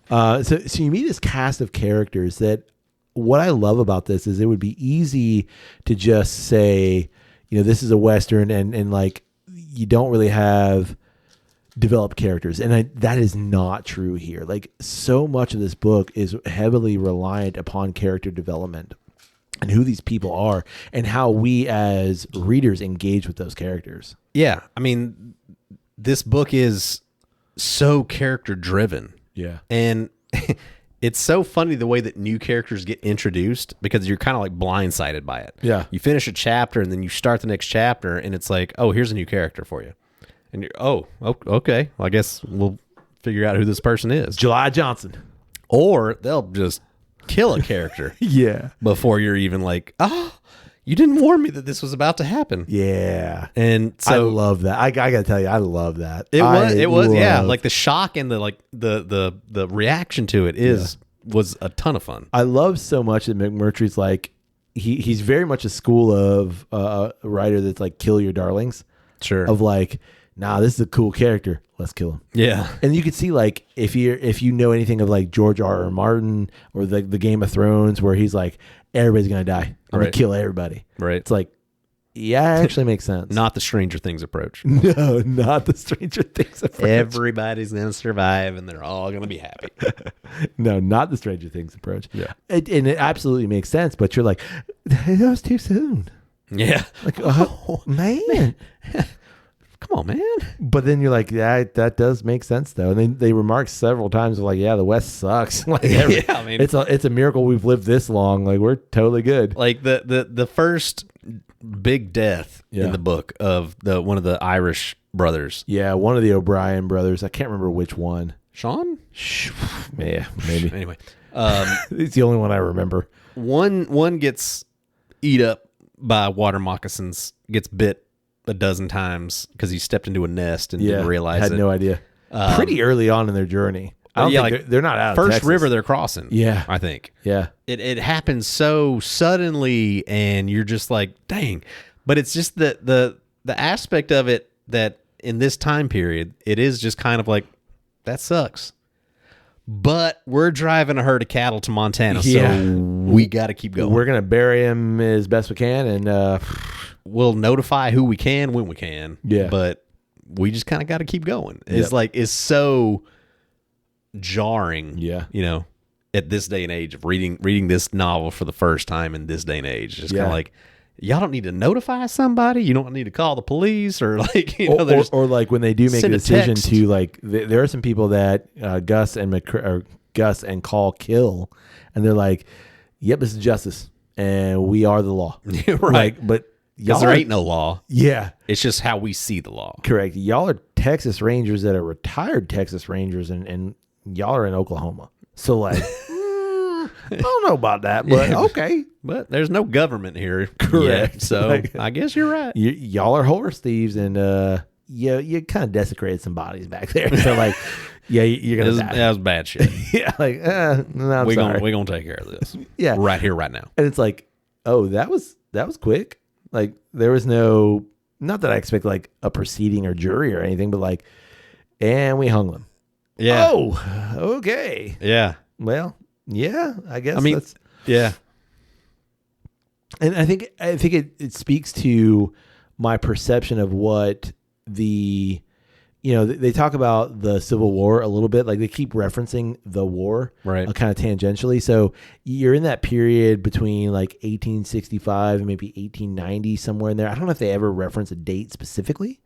So you meet this cast of characters that what I love about this is it would be easy to just say, this is a Western and like you don't really have developed characters. And that is not true here. Like so much of this book is heavily reliant upon character development and who these people are and how we as readers engage with those characters. Yeah. I mean, this book is so character driven. Yeah. And it's so funny the way that new characters get introduced because you're kind of like blindsided by it. Yeah. You finish a chapter and then you start the next chapter and it's like, oh, here's a new character for you. And you're, okay. Well, I guess we'll figure out who this person is. July Johnson. Or they'll just kill a character. Yeah. Before you're even like, you didn't warn me that this was about to happen. Yeah. And so I love that. I got to tell you, I love that. It was, yeah. Like the shock and the reaction to it was a ton of fun. I love so much that McMurtry's like, he's very much a school of a writer that's like, kill your darlings. Sure. Of like, nah, this is a cool character. Let's kill him. Yeah. And you could see like if you know anything of like George R.R. Martin or the Game of Thrones where he's like, everybody's gonna die. I'm gonna kill everybody. Right. It's like, yeah, it actually makes sense. Not the Stranger Things approach. No, not the Stranger Things approach. Everybody's gonna survive and they're all gonna be happy. No, not the Stranger Things approach. Yeah. And it absolutely makes sense, but you're like, that was too soon. Yeah. Like, oh man. Come on, man. But then you're like, yeah, that does make sense though. And they remark several times like, yeah, the West sucks. Like, I mean, it's a miracle we've lived this long. Like we're totally good. Like the first big death in the book of one of the Irish brothers. Yeah, one of the O'Brien brothers. I can't remember which one. Sean? Yeah, maybe. Anyway, it's the only one I remember. One gets eat up by water moccasins, gets bit a dozen times because he stepped into a nest and didn't realize had it. no idea. Pretty early on in their journey. I don't think like they're not out of first Texas. river they're crossing. Yeah. I think. Yeah. It happens so suddenly and you're just like, dang. But it's just the aspect of it that in this time period, it is just kind of like, that sucks. But we're driving a herd of cattle to Montana, so we got to keep going. We're going to bury him as best we can, and we'll notify who we can when we can. Yeah. But we just kind of got to keep going. It's so jarring. Yeah. At this day and age of reading this novel for the first time in this day and age, just kind of like, y'all don't need to notify somebody. You don't need to call the police or like, or like when they do make a decision to like, there are some people that Gus and Call kill, and they're like, "Yep, this is justice, and we are the law." Right. Like, but because there ain't no law. Yeah, it's just how we see the law. Correct. Y'all are Texas Rangers that are retired Texas Rangers, and y'all are in Oklahoma. So like. I don't know about that, but okay. But there's no government here. Correct. Yet, so I guess you're right. Y'all are horse thieves, and you kind of desecrated some bodies back there. So like, you're gonna die. That was bad shit. Yeah, like no, we're gonna take care of this. Yeah, right here, right now. And it's like, oh, that was quick. Like there was no, not that I expect like a proceeding or jury or anything, but like, and we hung them. Yeah. Oh, okay. Yeah. Well. Yeah, I guess. I mean, yeah. And I think it speaks to my perception of what the, they talk about the Civil War a little bit. Like they keep referencing the war, right? Kind of tangentially. So you're in that period between like 1865 and maybe 1890, somewhere in there. I don't know if they ever reference a date specifically,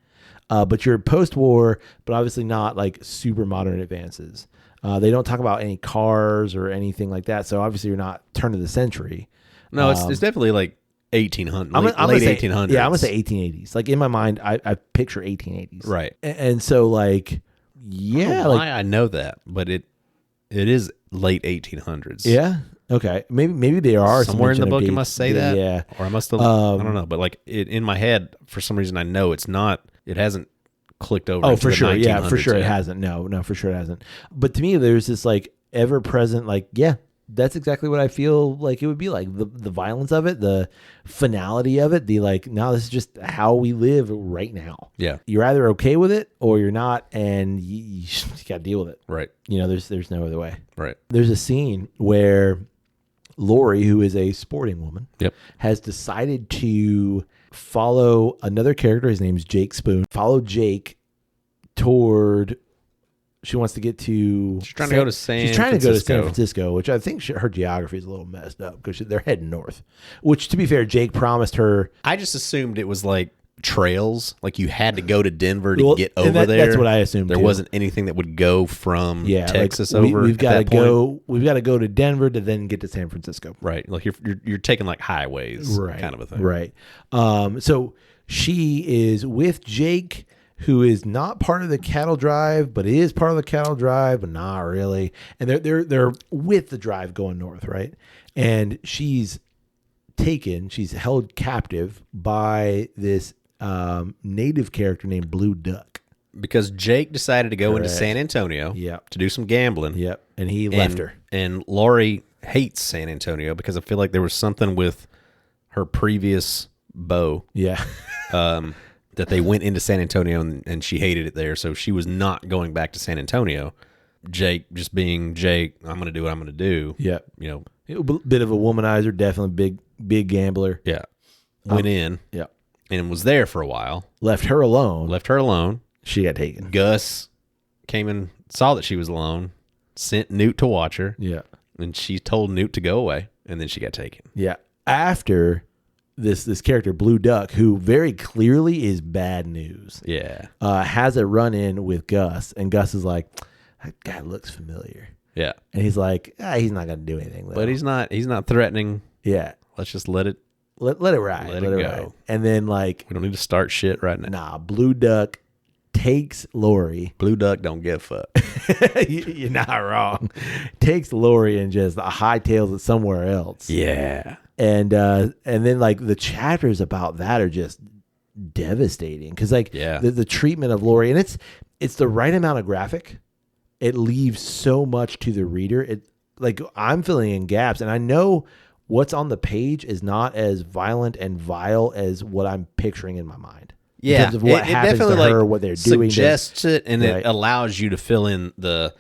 but you're post-war, but obviously not like super modern advances. They don't talk about any cars or anything like that. So obviously you're not turn of the century. No, it's definitely like 1800, late 1800s. Yeah, I'm gonna say 1880s. Like in my mind, I picture 1880s. Right. And so like, yeah, why I know that, but it is late 1800s. Yeah. Okay. Maybe there are somewhere in the book. Dates. It must say that. Yeah. Or I must have. I don't know. But like in my head, for some reason, I know it's not. It hasn't clicked over. Oh, for sure. Yeah, for sure yet. it hasn't. No, for sure it hasn't. But to me, there's this like ever present. Like, yeah, that's exactly what I feel like it would be like. The violence of it, the finality of it, the like, no, this is just how we live right now. Yeah. You're either okay with it or you're not, and you got to deal with it. Right. There's no other way. Right. There's a scene where Lori, who is a sporting woman, has decided to follow another character. His name's Jake Spoon. Follow Jake toward. She wants to get to. She's trying to go to San Francisco, which I think her geography is a little messed up because they're heading north. Which, to be fair, Jake promised her. I just assumed it was like trails, like you had to go to Denver to get over there. That's what I assumed. There wasn't anything that would go from Texas like over. We've got to go. We've got to go to Denver to then get to San Francisco. Right, like you're taking like highways, right, kind of a thing. Right. So she is with Jake, who is not part of the cattle drive, but is part of the cattle drive, but not really. And they're with the drive going north, right? And she's held captive by this native character named Blue Duck. Because Jake decided to go into San Antonio to do some gambling. Yep. And he left her. And Lori hates San Antonio because I feel like there was something with her previous beau. Yeah. That they went into San Antonio and she hated it there. So she was not going back to San Antonio. Jake just being Jake, I'm going to do what I'm going to do. Yeah. A bit of a womanizer, definitely big gambler. Yeah. Went in. Yeah. And was there for a while. Left her alone. She got taken. Gus came and saw that she was alone, sent Newt to watch her. Yeah. And she told Newt to go away, and then she got taken. Yeah. After this character, Blue Duck, who very clearly is bad news. Yeah. Has a run-in with Gus, and Gus is like, that guy looks familiar. Yeah. And he's like, he's not going to do anything, though. But he's not threatening. Yeah. Let's just let it Let it ride. Let it go. Ride. And then like we don't need to start shit right now. Nah, Blue Duck takes Lori. Blue Duck don't give a fuck. You're not wrong. Takes Lori and just hightails it somewhere else. Yeah. And then like the chapters about that are just devastating because like the treatment of Lori, and it's the right amount of graphic. It leaves so much to the reader. It like I'm filling in gaps, and I know what's on the page is not as violent and vile as what I'm picturing in my mind. Yeah, in terms of what happens to her, what they're doing, suggests it, and it allows you to fill in the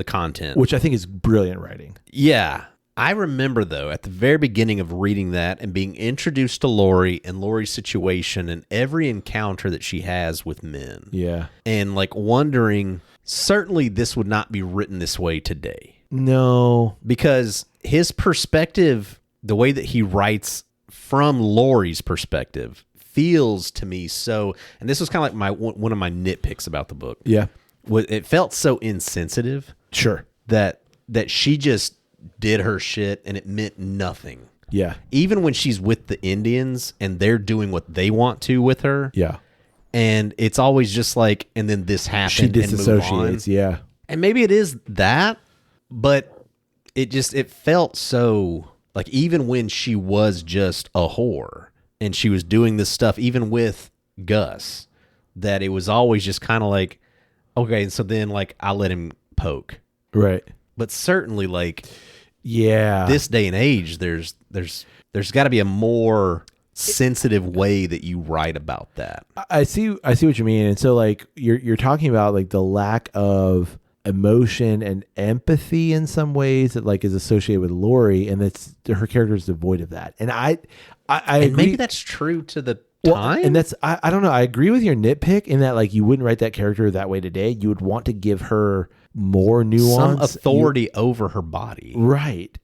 content, which I think is brilliant writing. Yeah. I remember, though, at the very beginning of reading that and being introduced to Lori and Lori's situation and every encounter that she has with men. Yeah. And, like, wondering, certainly this would not be written this way today. No. Because his perspective, the way that he writes from Lori's perspective, feels to me so, and this was kind of like one of my nitpicks about the book. Yeah. It felt so insensitive. Sure. That she just did her shit and it meant nothing. Yeah. Even when she's with the Indians and they're doing what they want to with her. Yeah. And it's always just like, and then this happened. She disassociates. Yeah. And maybe it is that, but it felt so like, even when she was just a whore and she was doing this stuff, even with Gus, that it was always just kind of like, okay. And so then like I let him poke. Right. But certainly like, yeah, this day and age, there's got to be a more sensitive way that you write about that. I see what you mean. And so like you're talking about like the lack of emotion and empathy in some ways that like is associated with Lori, and that's her character is devoid of that. And I and agree. maybe that's true to the time. And that's I don't know. I agree with your nitpick in that like you wouldn't write that character that way today. You would want to give her more nuance, some authority over her body, right?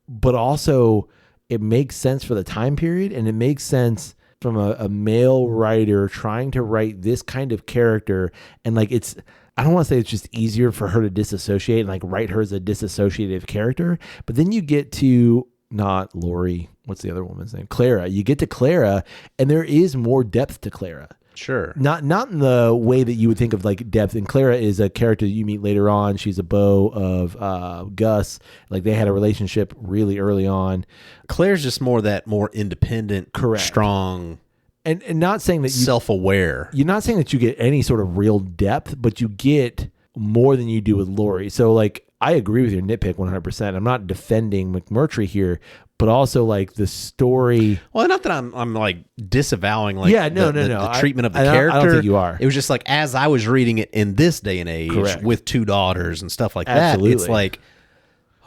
But also, it makes sense for the time period, and it makes sense from a male writer trying to write this kind of character, and like it's. I don't want to say it's just easier for her to disassociate and like write her as a disassociative character, but then you get to not Lori. What's the other woman's name? Clara. You get to Clara, and there is more depth to Clara. Sure. Not in the way that you would think of like depth. And Clara is a character that you meet later on. She's a beau of Gus. Like they had a relationship really early on. Claire's just more independent, correct, strong. And not saying that self-aware. You're not saying that you get any sort of real depth, but you get more than you do with Lori. So like I agree with your nitpick 100%. I'm not defending McMurtry here, but also like the story. Well, not that I'm like disavowing like the treatment of the character. I don't think you are. It was just like as I was reading it in this day and age, correct, with 2 daughters and stuff like absolutely, that. It's like,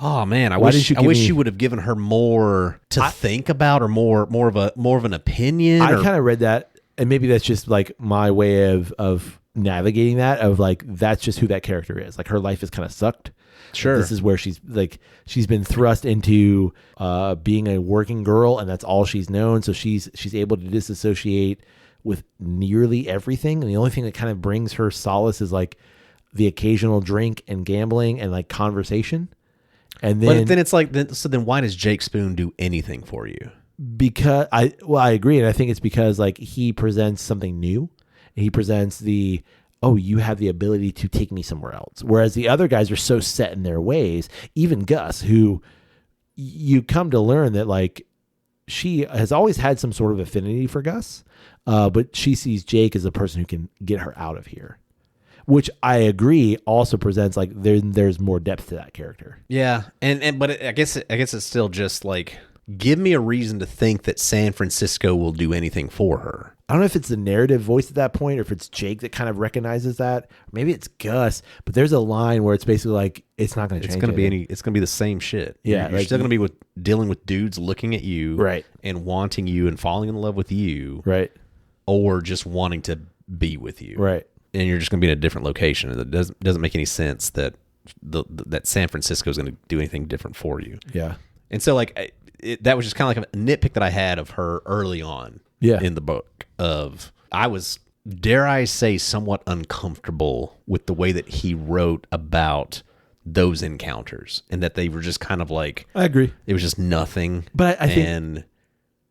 oh man, I wish you would have given her more to think about, or more of an opinion. I kind of read that, and maybe that's just like my way of navigating that. Of like that's just who that character is. Like her life is kind of sucked. Sure, this is where she's been thrust into being a working girl, and that's all she's known. So she's able to disassociate with nearly everything, and the only thing that kind of brings her solace is like the occasional drink and gambling and like conversation. And then, but then it's like, so then why does Jake Spoon do anything for you? Because I agree, and I think it's because like he presents something new. He presents you have the ability to take me somewhere else. Whereas the other guys are so set in their ways. Even Gus, who you come to learn that like she has always had some sort of affinity for Gus, but she sees Jake as a person who can get her out of here. Which I agree also presents like there's more depth to that character. Yeah, but I guess it's still just like, give me a reason to think that San Francisco will do anything for her. I don't know if it's the narrative voice at that point, or if it's Jake that kind of recognizes that. Maybe it's Gus, but there's a line where it's basically like it's not going to change. It's going to be the same shit. Yeah, you're still going to be dealing with dudes looking at you, right, and wanting you and falling in love with you, right, or just wanting to be with you, right. And you're just going to be in a different location. And it doesn't make any sense that that San Francisco is going to do anything different for you. Yeah. And so like that was just kind of like a nitpick that I had of her early on in the book. I was, dare I say, somewhat uncomfortable with the way that he wrote about those encounters, and that they were just kind of like, I agree, it was just nothing. But I think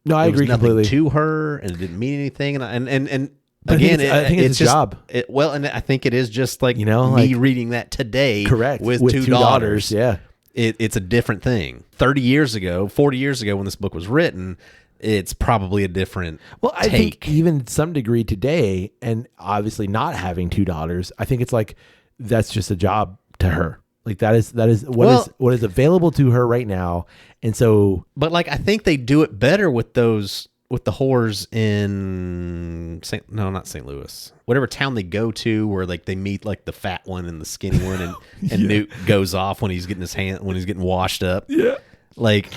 I agree completely. To her, and it didn't mean anything. And but again, I think it's a job. And I think it is just like, me reading that today, correct, with two daughters. Yeah, it's a different thing. 30 years ago, 40 years ago, when this book was written, it's probably a different I think even some degree today, and obviously not having 2 daughters, I think it's like that's just a job to her. Like that is what is available to her right now. And so, but like I think they do it better with the whores in not St. Louis, whatever town they go to, where like they meet like the fat one and the skinny one, and Newt goes off when he's getting washed up. Yeah, like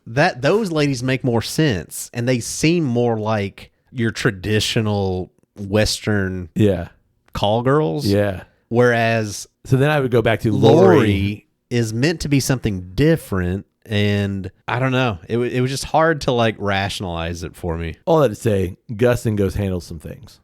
that. Those ladies make more sense, and they seem more like your traditional Western call girls. Yeah. Whereas, so then I would go back to Lori is meant to be something different. And I don't know. It was just hard to like rationalize it for me. All that to say, Gustin goes handles some things.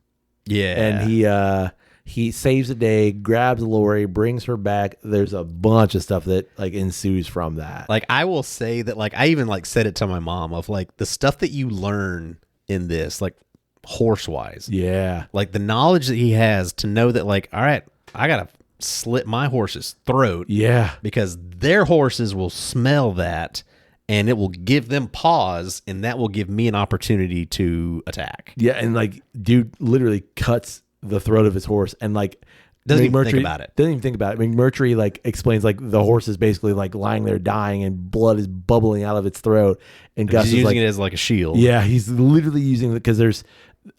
Yeah, and he saves the day, grabs Lori, brings her back. There's a bunch of stuff that like ensues from that. Like I will say that like I even like said it to my mom of like the stuff that you learn in this, like horse wise. Yeah, like the knowledge that he has to know that like, all right, I gotta slit my horse's throat. Yeah. Because their horses will smell that, and it will give them pause, and that will give me an opportunity to attack. Yeah, and like dude literally cuts the throat of his horse, and like doesn't even think about it. Doesn't even think about it. I mean, McMurtry like explains like the horse is basically like lying there dying, and blood is bubbling out of its throat, and Gus is using like, it as like a shield. Yeah, he's literally using it because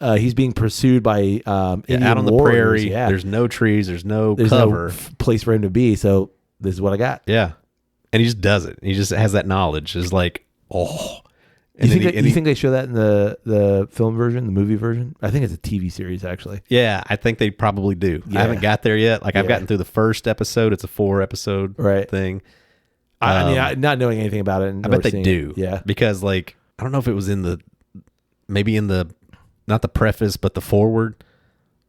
he's being pursued by Indian out on the warriors. prairie. Yeah. There's no trees. There's no There's cover. no place for him to be. So this is what I got. Yeah. And he just does it. He just has that knowledge. It's like, oh. And you think they show that in the film version, the movie version? I think it's a TV series, actually. Yeah, I think they probably do. Yeah. I haven't got there yet. Like, I've gotten through the first episode. It's a 4-episode thing. I mean, not knowing anything about it. I bet they do. Yeah. Because, like, I don't know if it was maybe in the, not the preface, but the forward.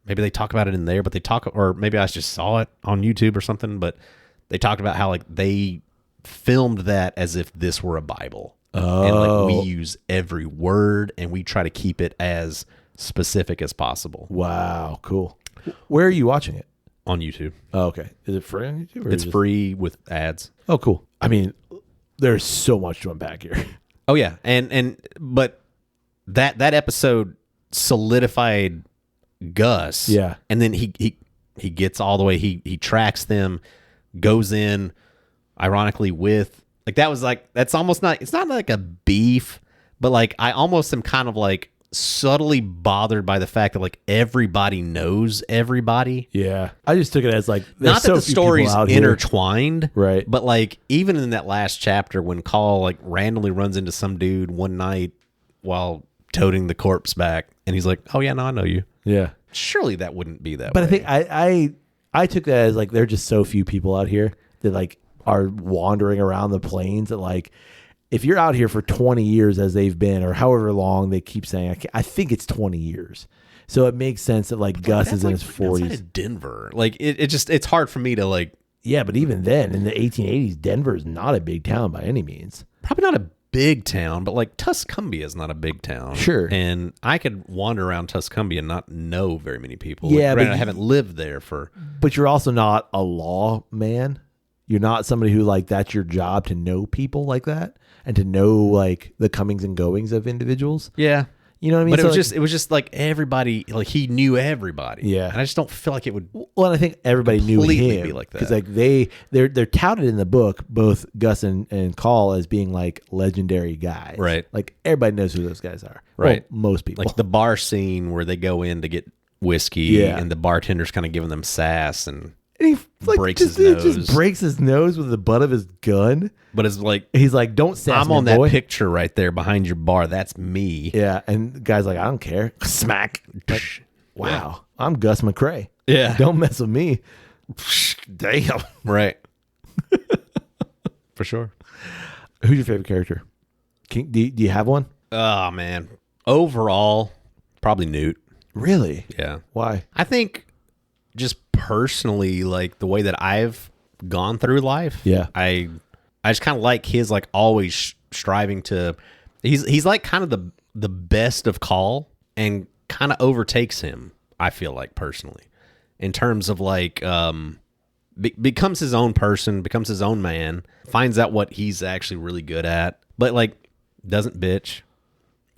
Maybe they talk about it in there, but or maybe I just saw it on YouTube or something, but they talked about how, like, they filmed that as if this were a Bible. Oh. And, like, we use every word and we try to keep it as specific as possible. Wow. Cool. Where are you watching it? On YouTube. Oh, okay. Is it free on YouTube? It's free with ads. Oh, cool. I mean, there's so much to unpack here. Oh yeah, but that episode solidified Gus. Yeah, and then he gets all the way. He tracks them, goes in, ironically with like that was like that's almost not. It's not like a beef, but like I almost am kind of like subtly bothered by the fact that like everybody knows everybody. Yeah, I just took it as like not that the story's intertwined, right? But like even in that last chapter when Call like randomly runs into some dude one night while toting the corpse back, and he's like, "Oh yeah, no, I know you." Yeah, surely that wouldn't be that. But way. I think I took that as like there are just so few people out here that like are wandering around the plains that like. If you're out here for 20 years as they've been, or however long they keep saying, I think it's 20 years. So it makes sense that like Gus is in his 40s. Outside of Denver, like it's hard for me to like. Yeah, but even then, in the 1880s, Denver is not a big town by any means. Probably not a big town, but like Tuscumbia is not a big town. Sure. And I could wander around Tuscumbia and not know very many people. Yeah, like, but I haven't lived there for. But you're also not a lawman. You're not somebody who like that's your job to know people like that. And to know like the comings and goings of individuals. Yeah. You know what I mean? But so it was just like everybody, like he knew everybody. Yeah. And I just don't feel like it would. Well, and I think everybody knew him. Be like that. Because like they're touted in the book, both Gus and Call as being like legendary guys. Right. Like everybody knows who those guys are. Right. Well, most people. Like the bar scene where they go in to get whiskey and the bartender's kind of giving them sass and he like breaks his nose. Just breaks his nose with the butt of his gun. But it's like he's like, "Don't sass I'm me, on boy." that picture right there behind your bar. That's me. Yeah, and the guy's like, "I don't care." Smack. Like, wow, I'm Gus McCrae. Yeah, don't mess with me. Damn. Right. For sure. Who's your favorite character? Do you have one? Oh man, overall, probably Newt. Really? Yeah. Why? I think just personally, like the way that I've gone through life. Yeah. I just kind of like his like always striving to. He's like kind of the best of Call and kind of overtakes him. I feel like personally, in terms of like becomes his own person, becomes his own man, finds out what he's actually really good at, but like doesn't bitch.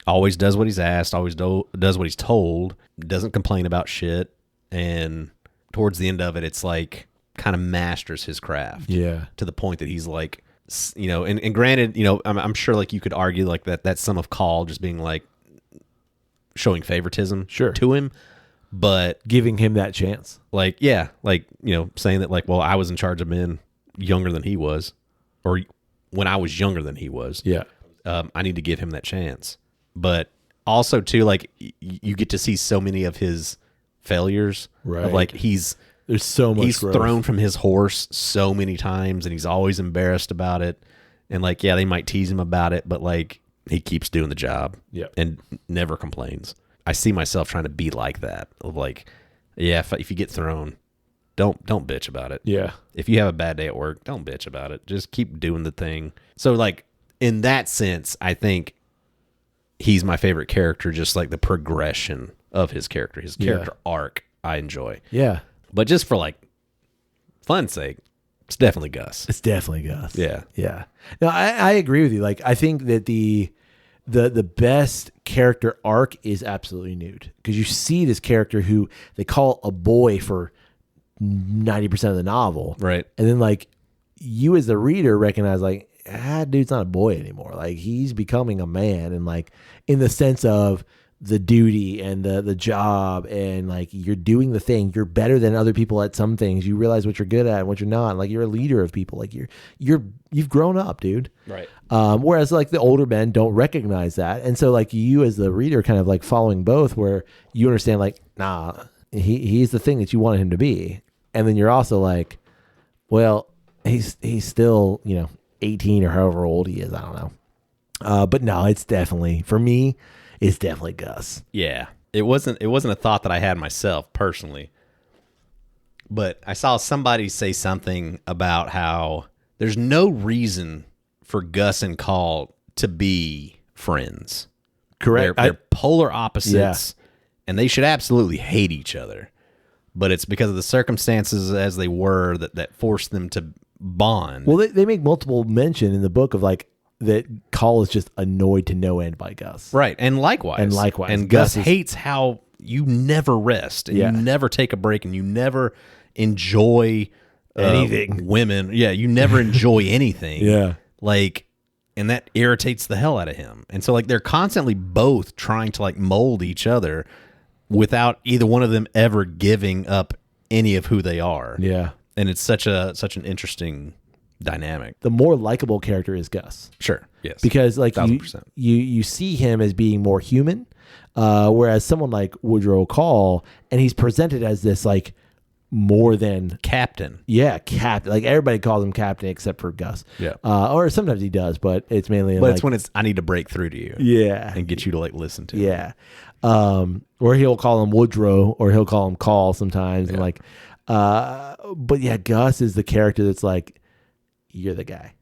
Always does what he's asked. Always does what he's told. Doesn't complain about shit. And towards the end of it, it's like kind of masters his craft. Yeah. To the point that he's like, you know, and granted, you know, I'm sure like you could argue like that's some of Call just being like showing favoritism to him, but giving him that chance. Like, yeah, like, you know, saying that like, well, I was in charge of men younger than he was, or when I was younger than he was. Yeah. I need to give him that chance. But also too, like you get to see so many of his failures. Right. Of like there's so much he's growth. thrown from his horse so many times and he's always embarrassed about it. And like, yeah, they might tease him about it, but like he keeps doing the job. Yeah. And never complains. I see myself trying to be like that. Of like, yeah, if you get thrown, don't bitch about it. Yeah. If you have a bad day at work, don't bitch about it. Just keep doing the thing. So like in that sense, I think he's my favorite character, just like the progression of his character. His character arc I enjoy. Yeah. But just for like fun's sake, it's definitely Gus. It's definitely Gus. Yeah. Yeah. No, I agree with you. Like I think that the best character arc is absolutely Newt, because you see this character who they call a boy for 90% of the novel. Right. And then like you as the reader recognize like, dude's not a boy anymore. Like he's becoming a man, and like in the sense of the duty and the job, and like you're doing the thing. You're better than other people at some things. You realize what you're good at and what you're not. Like you're a leader of people. Like you've grown up, dude. Right. Whereas like the older men don't recognize that, and so like you as the reader kind of like following both, where you understand like, nah, he's the thing that you wanted him to be, and then you're also like, well, he's still 18 or however old he is. I don't know. But no, it's definitely, for me, it's definitely Gus. Yeah. It wasn't a thought that I had myself personally. But I saw somebody say something about how there's no reason for Gus and Call to be friends. Correct. They're polar opposites, and they should absolutely hate each other. But it's because of the circumstances as they were that forced them to bond. Well, they make multiple mention in the book of like that Call is just annoyed to no end by Gus. Right. And likewise. And Gus hates how you never rest and you never take a break and you never enjoy anything. Women. Yeah. You never enjoy anything. Yeah. Like, and that irritates the hell out of him. And so like they're constantly both trying to like mold each other without either one of them ever giving up any of who they are. Yeah. And it's such an interesting dynamic. The more likable character is Gus. Sure. Yes. Because like 1000%. you see him as being more human, whereas someone like Woodrow Call, and he's presented as this like more than captain. Yeah, captain. Like everybody calls him captain except for Gus. Yeah. Or sometimes he does, but it's mainly. But it's when I need to break through to you. Yeah. And get you to like listen to. Yeah. Or he'll call him Woodrow, or he'll call him Call sometimes, and like. But yeah, Gus is the character that's like, you're the guy.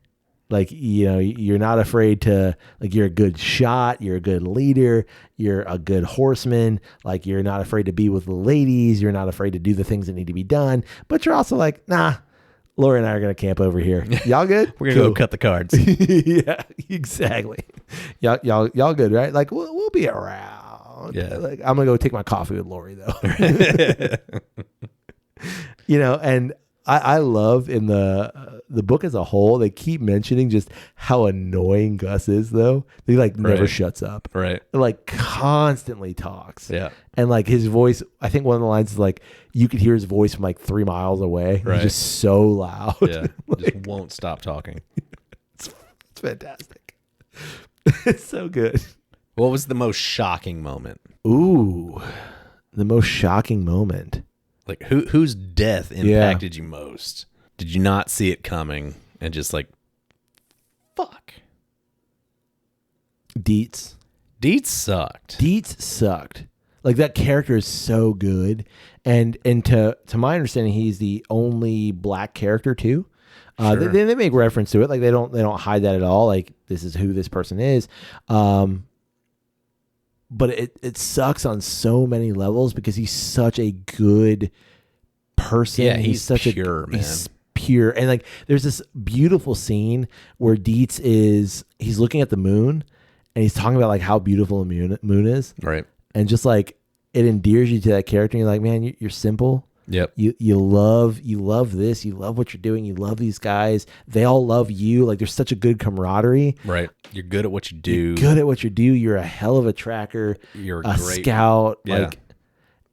Like, you're not afraid to, like, you're a good shot. You're a good leader. You're a good horseman. Like, you're not afraid to be with the ladies. You're not afraid to do the things that need to be done. But you're also like, nah, Lori and I are going to camp over here. Y'all good? We're going to go cut the cards. Yeah, exactly. Y'all good, right? Like, we'll be around. Yeah. Like, I'm going to go take my coffee with Lori, though. And I love in the book as a whole, they keep mentioning just how annoying Gus is, though. He like never shuts up. Right. Like constantly talks. Yeah. And like his voice, I think one of the lines is like, you could hear his voice from like 3 miles away. Right. He's just so loud. Yeah. Like, just won't stop talking. It's fantastic. It's so good. What was the most shocking moment? Ooh, the most shocking moment. Like whose death impacted you most? Did you not see it coming and just like, fuck? Dietz. Dietz sucked. Like that character is so good, and to my understanding, he's the only black character too. Sure. They make reference to it, like they don't hide that at all. Like this is who this person is. But it sucks on so many levels because he's such a good person. Yeah, he's such pure, man. He's pure. And like there's this beautiful scene where Dietz he's looking at the moon and he's talking about like how beautiful the moon is. Right. And just like it endears you to that character. And you're like, man, you're simple. Yep. You love this. You love what you're doing. You love these guys. They all love you. Like there's such a good camaraderie. Right. You're good at what you do. You're good at what you do. You're a hell of a tracker. You're a great scout. Yeah. Like,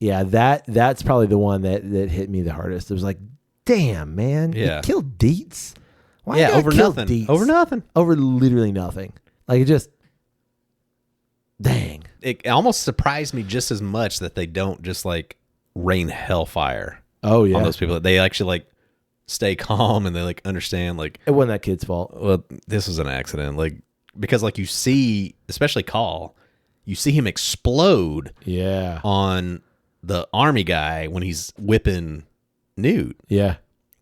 yeah, that's probably the one that hit me the hardest. It was like, damn, man. Yeah. You killed Dietz. Why yeah, you over kill nothing. Dietz? Over nothing. Over literally nothing. Like it just, dang. It almost surprised me just as much that they don't just like rain hellfire. Oh yeah, on those people. They actually like stay calm and they like understand like it wasn't that kid's fault. Well, this was an accident. Like because like you see, especially Call, you see him explode. Yeah. On the army guy when he's whipping Newt. Yeah.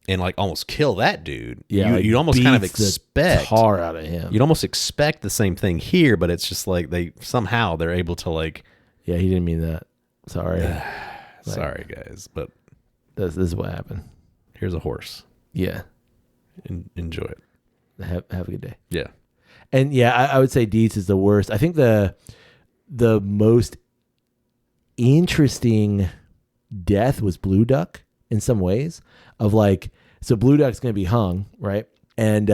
And like almost kill that dude. Yeah. You'd almost kind of expect the tar out of him. You'd almost expect the same thing here, but it's just like they're able to like. Yeah, he didn't mean that. Sorry. Sorry, guys, but. This is what happened. Here's a horse. Yeah. Enjoy it. Have a good day. Yeah. And yeah, I would say Dietz is the worst. I think the most interesting death was Blue Duck in some ways of like, so Blue Duck's going to be hung, right? And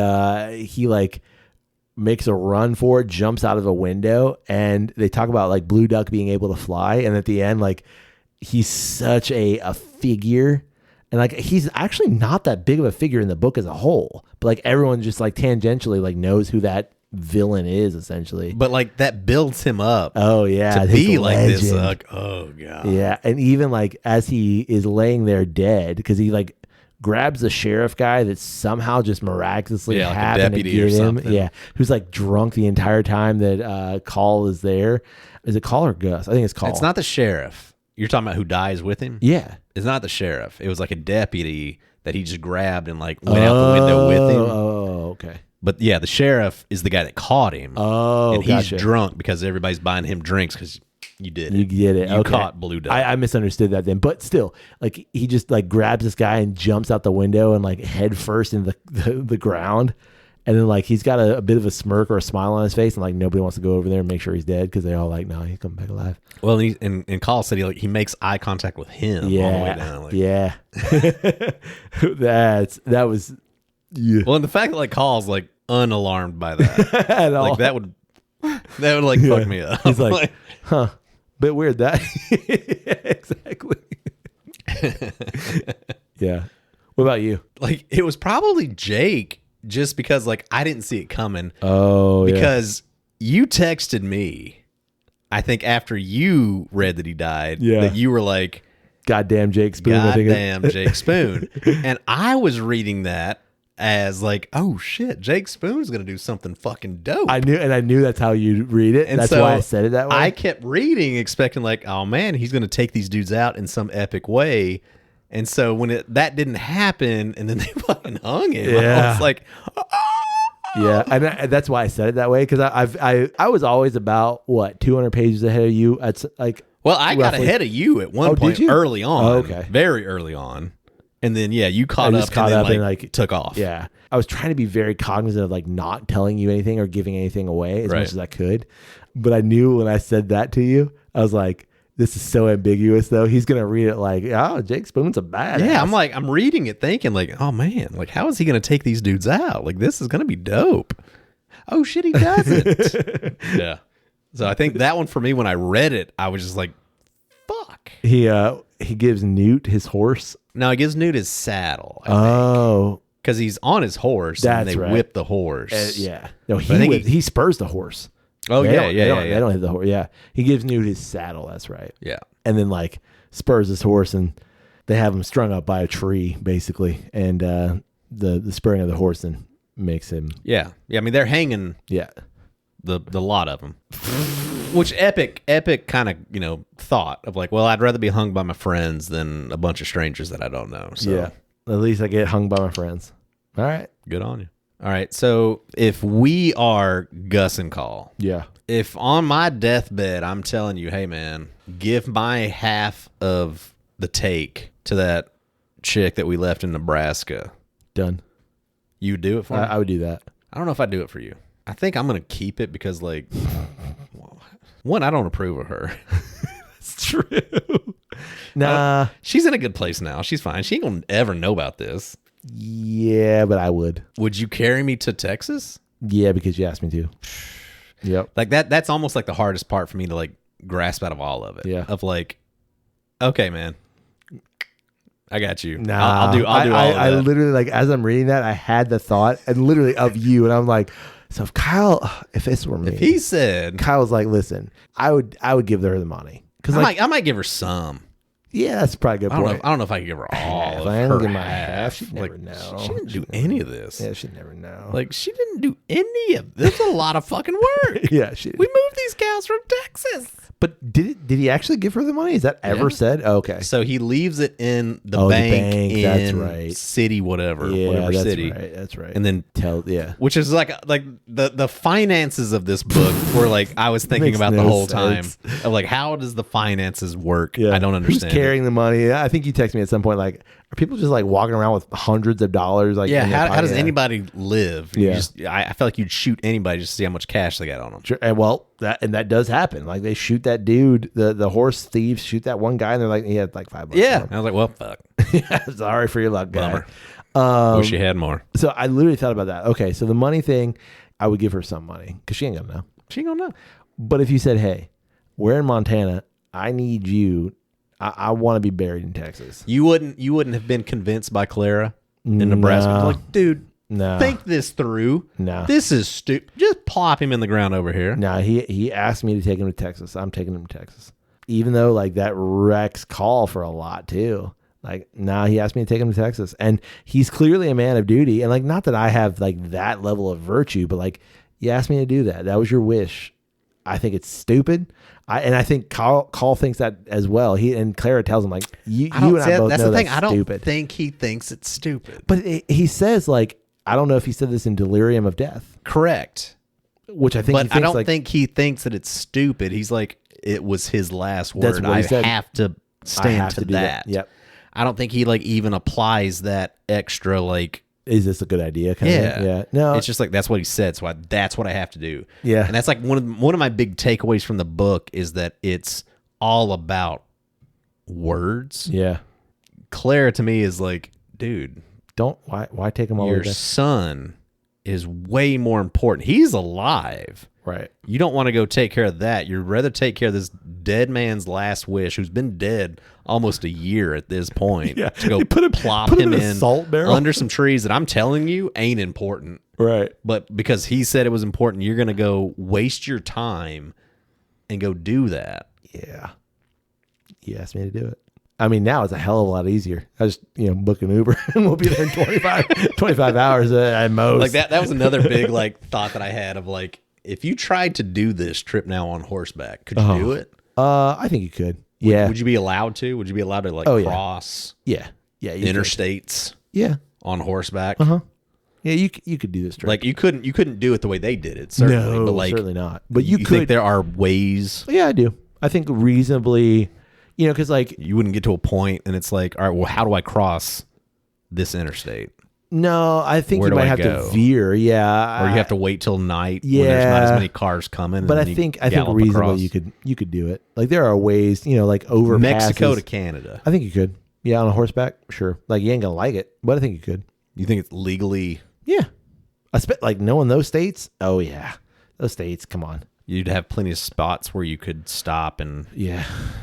he like makes a run for it, jumps out of a window, and they talk about like Blue Duck being able to fly, and at the end, like he's such a figure, and like he's actually not that big of a figure in the book as a whole, but like everyone just like tangentially like knows who that villain is essentially. But like that builds him up. Oh yeah, to be like this. Like, oh god. Yeah, and even like as he is laying there dead, because he like grabs the sheriff guy that somehow just miraculously like happened to get him. Yeah, who's like drunk the entire time that Call is there. Is it Call or Gus? I think it's Call. It's not the sheriff. You're talking about who dies with him? Yeah. It's not the sheriff. It was like a deputy that he just grabbed and like went out the window with him. Oh, okay. But yeah, the sheriff is the guy that caught him. Oh, and he's drunk because everybody's buying him drinks because you did it. You get it. You caught Blue Duck. I misunderstood that then, but still, like he just like grabs this guy and jumps out the window and like head first in the ground, and then like he's got a bit of a smirk or a smile on his face, and like nobody wants to go over there and make sure he's dead because they're all like, no, he's coming back alive. Well, and Call said he makes eye contact with him all the way down. Like, yeah, that was. Yeah. Well, and the fact that like Call's like unalarmed by that, at all. like that would like fuck me up. He's like, huh. Bit weird that. Exactly. Yeah. What about you? Like it was probably Jake, just because like I didn't see it coming. Oh, because you texted me, I think after you read that he died, that you were like, goddamn Jake Spoon. Goddamn Jake Spoon. And I was reading that as like, oh shit, Jake Spoon's gonna do something fucking dope. I knew that's how you read it, and that's why I said it that way. I kept reading, expecting like, oh man, he's gonna take these dudes out in some epic way. And so when that didn't happen, and then they fucking hung him, I was like, oh. Yeah, and that's why I said it that way, because I was always about 200 pages ahead of you. It's like, well, I got ahead of you at one point early on, very early on. And then, you caught up and like took off. Yeah. I was trying to be very cognizant of like not telling you anything or giving anything away as much as I could. But I knew when I said that to you, I was like, this is so ambiguous though. He's going to read it like, oh, Jake Spoon's a badass. Yeah. I'm reading it thinking like, oh man, like how is he going to take these dudes out? Like this is going to be dope. Oh shit, he doesn't. Yeah. So I think that one for me, when I read it, I was just like, fuck. He gives Newt his horse. No, he gives Newt his saddle. I think. Because he's on his horse and they whip the horse. Yeah. No, he spurs the horse. Oh, they don't don't hit the horse. Yeah. He gives Newt his saddle. That's right. Yeah. And then like spurs his horse, and they have him strung up by a tree basically. And the spurring of the horse then makes him. Yeah. Yeah. I mean, they're hanging. Yeah. The lot of them. Which epic kind of, thought of like, well, I'd rather be hung by my friends than a bunch of strangers that I don't know. So. Yeah. At least I get hung by my friends. All right. Good on you. All right. So if we are Gus and Call. Yeah. If on my deathbed, I'm telling you, hey, man, give my half of the take to that chick that we left in Nebraska. Done. You would do it for me? I would do that. I don't know if I'd do it for you. I think I'm going to keep it because, like, one, I don't approve of her. It's true. Nah. She's in a good place now. She's fine. She ain't going to ever know about this. Yeah, but I would. Would you carry me to Texas? Yeah, because you asked me to. Yep. Like, that's almost like the hardest part for me to, like, grasp out of all of it. Yeah. Of, like, okay, man. I got you. Nah. I'll do all of that. I literally, like, as I'm reading that, I had the thought, and literally of you, and I'm like, so if Kyle, if this were me, if he said, Kyle was like, listen, I would give her the money. Because I might give her some. Yeah, that's probably a good point. I don't know if I could give her all. If I don't give my half, she'd never know. She didn't do any of this. Yeah, she'd never know. Like, she didn't do any of this. It's a lot of fucking work. Yeah, we moved these cows from Texas. But did he actually give her the money? Is that ever said? Oh, okay. So he leaves it in the bank in that's right. city, whatever that's city. Right, that's right. And then which is like the finances of this book were like I was thinking about the whole time. Of like, how does the finances work? Yeah. I don't understand. Who's carrying the money? I think you texted me at some point like, are people just like walking around with hundreds of dollars? Like, how does anybody live? Yeah. I feel like you'd shoot anybody just to see how much cash they got on them. Sure. And well, that does happen. Like they shoot that dude, the horse thieves shoot that one guy, and they're like, he had like $5. Yeah. I was like, well, fuck. Sorry for your luck, guy. Wish you had more. So I literally thought about that. Okay, so the money thing, I would give her some money because she ain't gonna know. She ain't gonna know. But if you said, hey, we're in Montana, I need you. I want to be buried in Texas. You wouldn't have been convinced by Clara in Nebraska. No. Like, dude, No. think this through. No. This is stupid. Just plop him in the ground over here. No, he asked me to take him to Texas. I'm taking him to Texas. Even though like that wrecks call for a lot too. Like, nah, he asked me to take him to Texas. And he's clearly a man of duty. And like, not that I have like that level of virtue, but like, you asked me to do that. That was your wish. I think it's stupid. I think Call thinks that as well. And Clara tells him like, you and I both know that's I don't stupid. think he thinks it's stupid. But he says like, I don't know if he said this in delirium of death. Correct. Which I think but he thinks I don't like, think he thinks that it's stupid. He's like, it was his last word. That's what he said. Have to stand to that. Yep. I don't think he like even applies that extra like, is this a good idea? Kind of, yeah. No, it's just like that's what he said. So that's what I have to do. Yeah, and that's like one of my big takeaways from the book is that it's all about words. Yeah, Clara to me is like, dude, why take him all your son is way more important. He's alive. Right. You don't want to go take care of that. You'd rather take care of this dead man's last wish, who's been dead almost a year at this point. Yeah. To go plop him in salt barrel under some trees that I'm telling you ain't important. Right. But because he said it was important, you're going to go waste your time and go do that. Yeah. He asked me to do it. I mean, now it's a hell of a lot easier. I just, book an Uber and we'll be there in 25 hours at most. Like that was another big like thought that I had of like, if you tried to do this trip now on horseback, could you do it? I think you could. Yeah. Would you be allowed to? Would you be allowed to like cross? Yeah. Yeah. Interstates. Could. Yeah. On horseback. Yeah. You could do this trip. Like you couldn't do it the way they did it. Certainly, no, but like certainly not. But you could. Think there are ways? Yeah, I do. I think reasonably, because like you wouldn't get to a point and it's like, all right, well, how do I cross this interstate? No, I think you might have to veer. Yeah, or you have to wait till night. Yeah, when there's not as many cars coming. But I think reasonably you could do it. Like there are ways, like overpasses. Mexico to Canada. I think you could. Yeah, on a horseback, sure. Like you ain't gonna like it, but I think you could. You think it's legally? Yeah, like knowing those states. Oh yeah, those states. Come on. You'd have plenty of spots where you could stop and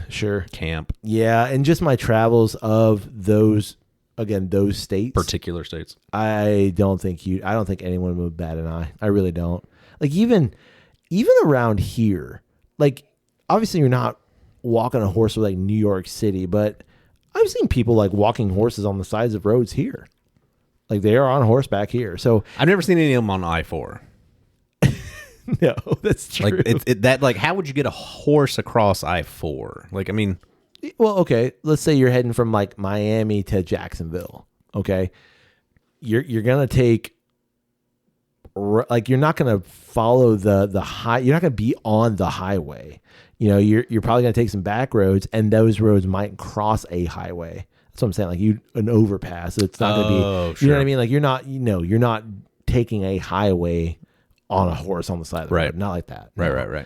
sure camp. Yeah, and just my travels of those. Again, those states, particular states. I don't think anyone would bat an eye. I really don't. Like even around here, like obviously you're not walking a horse with like New York City, but I've seen people like walking horses on the sides of roads here. Like they are on horseback here. So I've never seen any of them on I-4. No, that's true. Like how would you get a horse across I-4? Like I mean. Well, okay. Let's say you're heading from like Miami to Jacksonville. Okay, you're gonna take like you're not gonna follow the high. You're not gonna be on the highway. You're probably gonna take some back roads, and those roads might cross a highway. That's what I'm saying. Like an overpass. So it's not gonna be. Sure. You know what I mean? Like you're not taking a highway on a horse on the side of the road. Not like that. Right.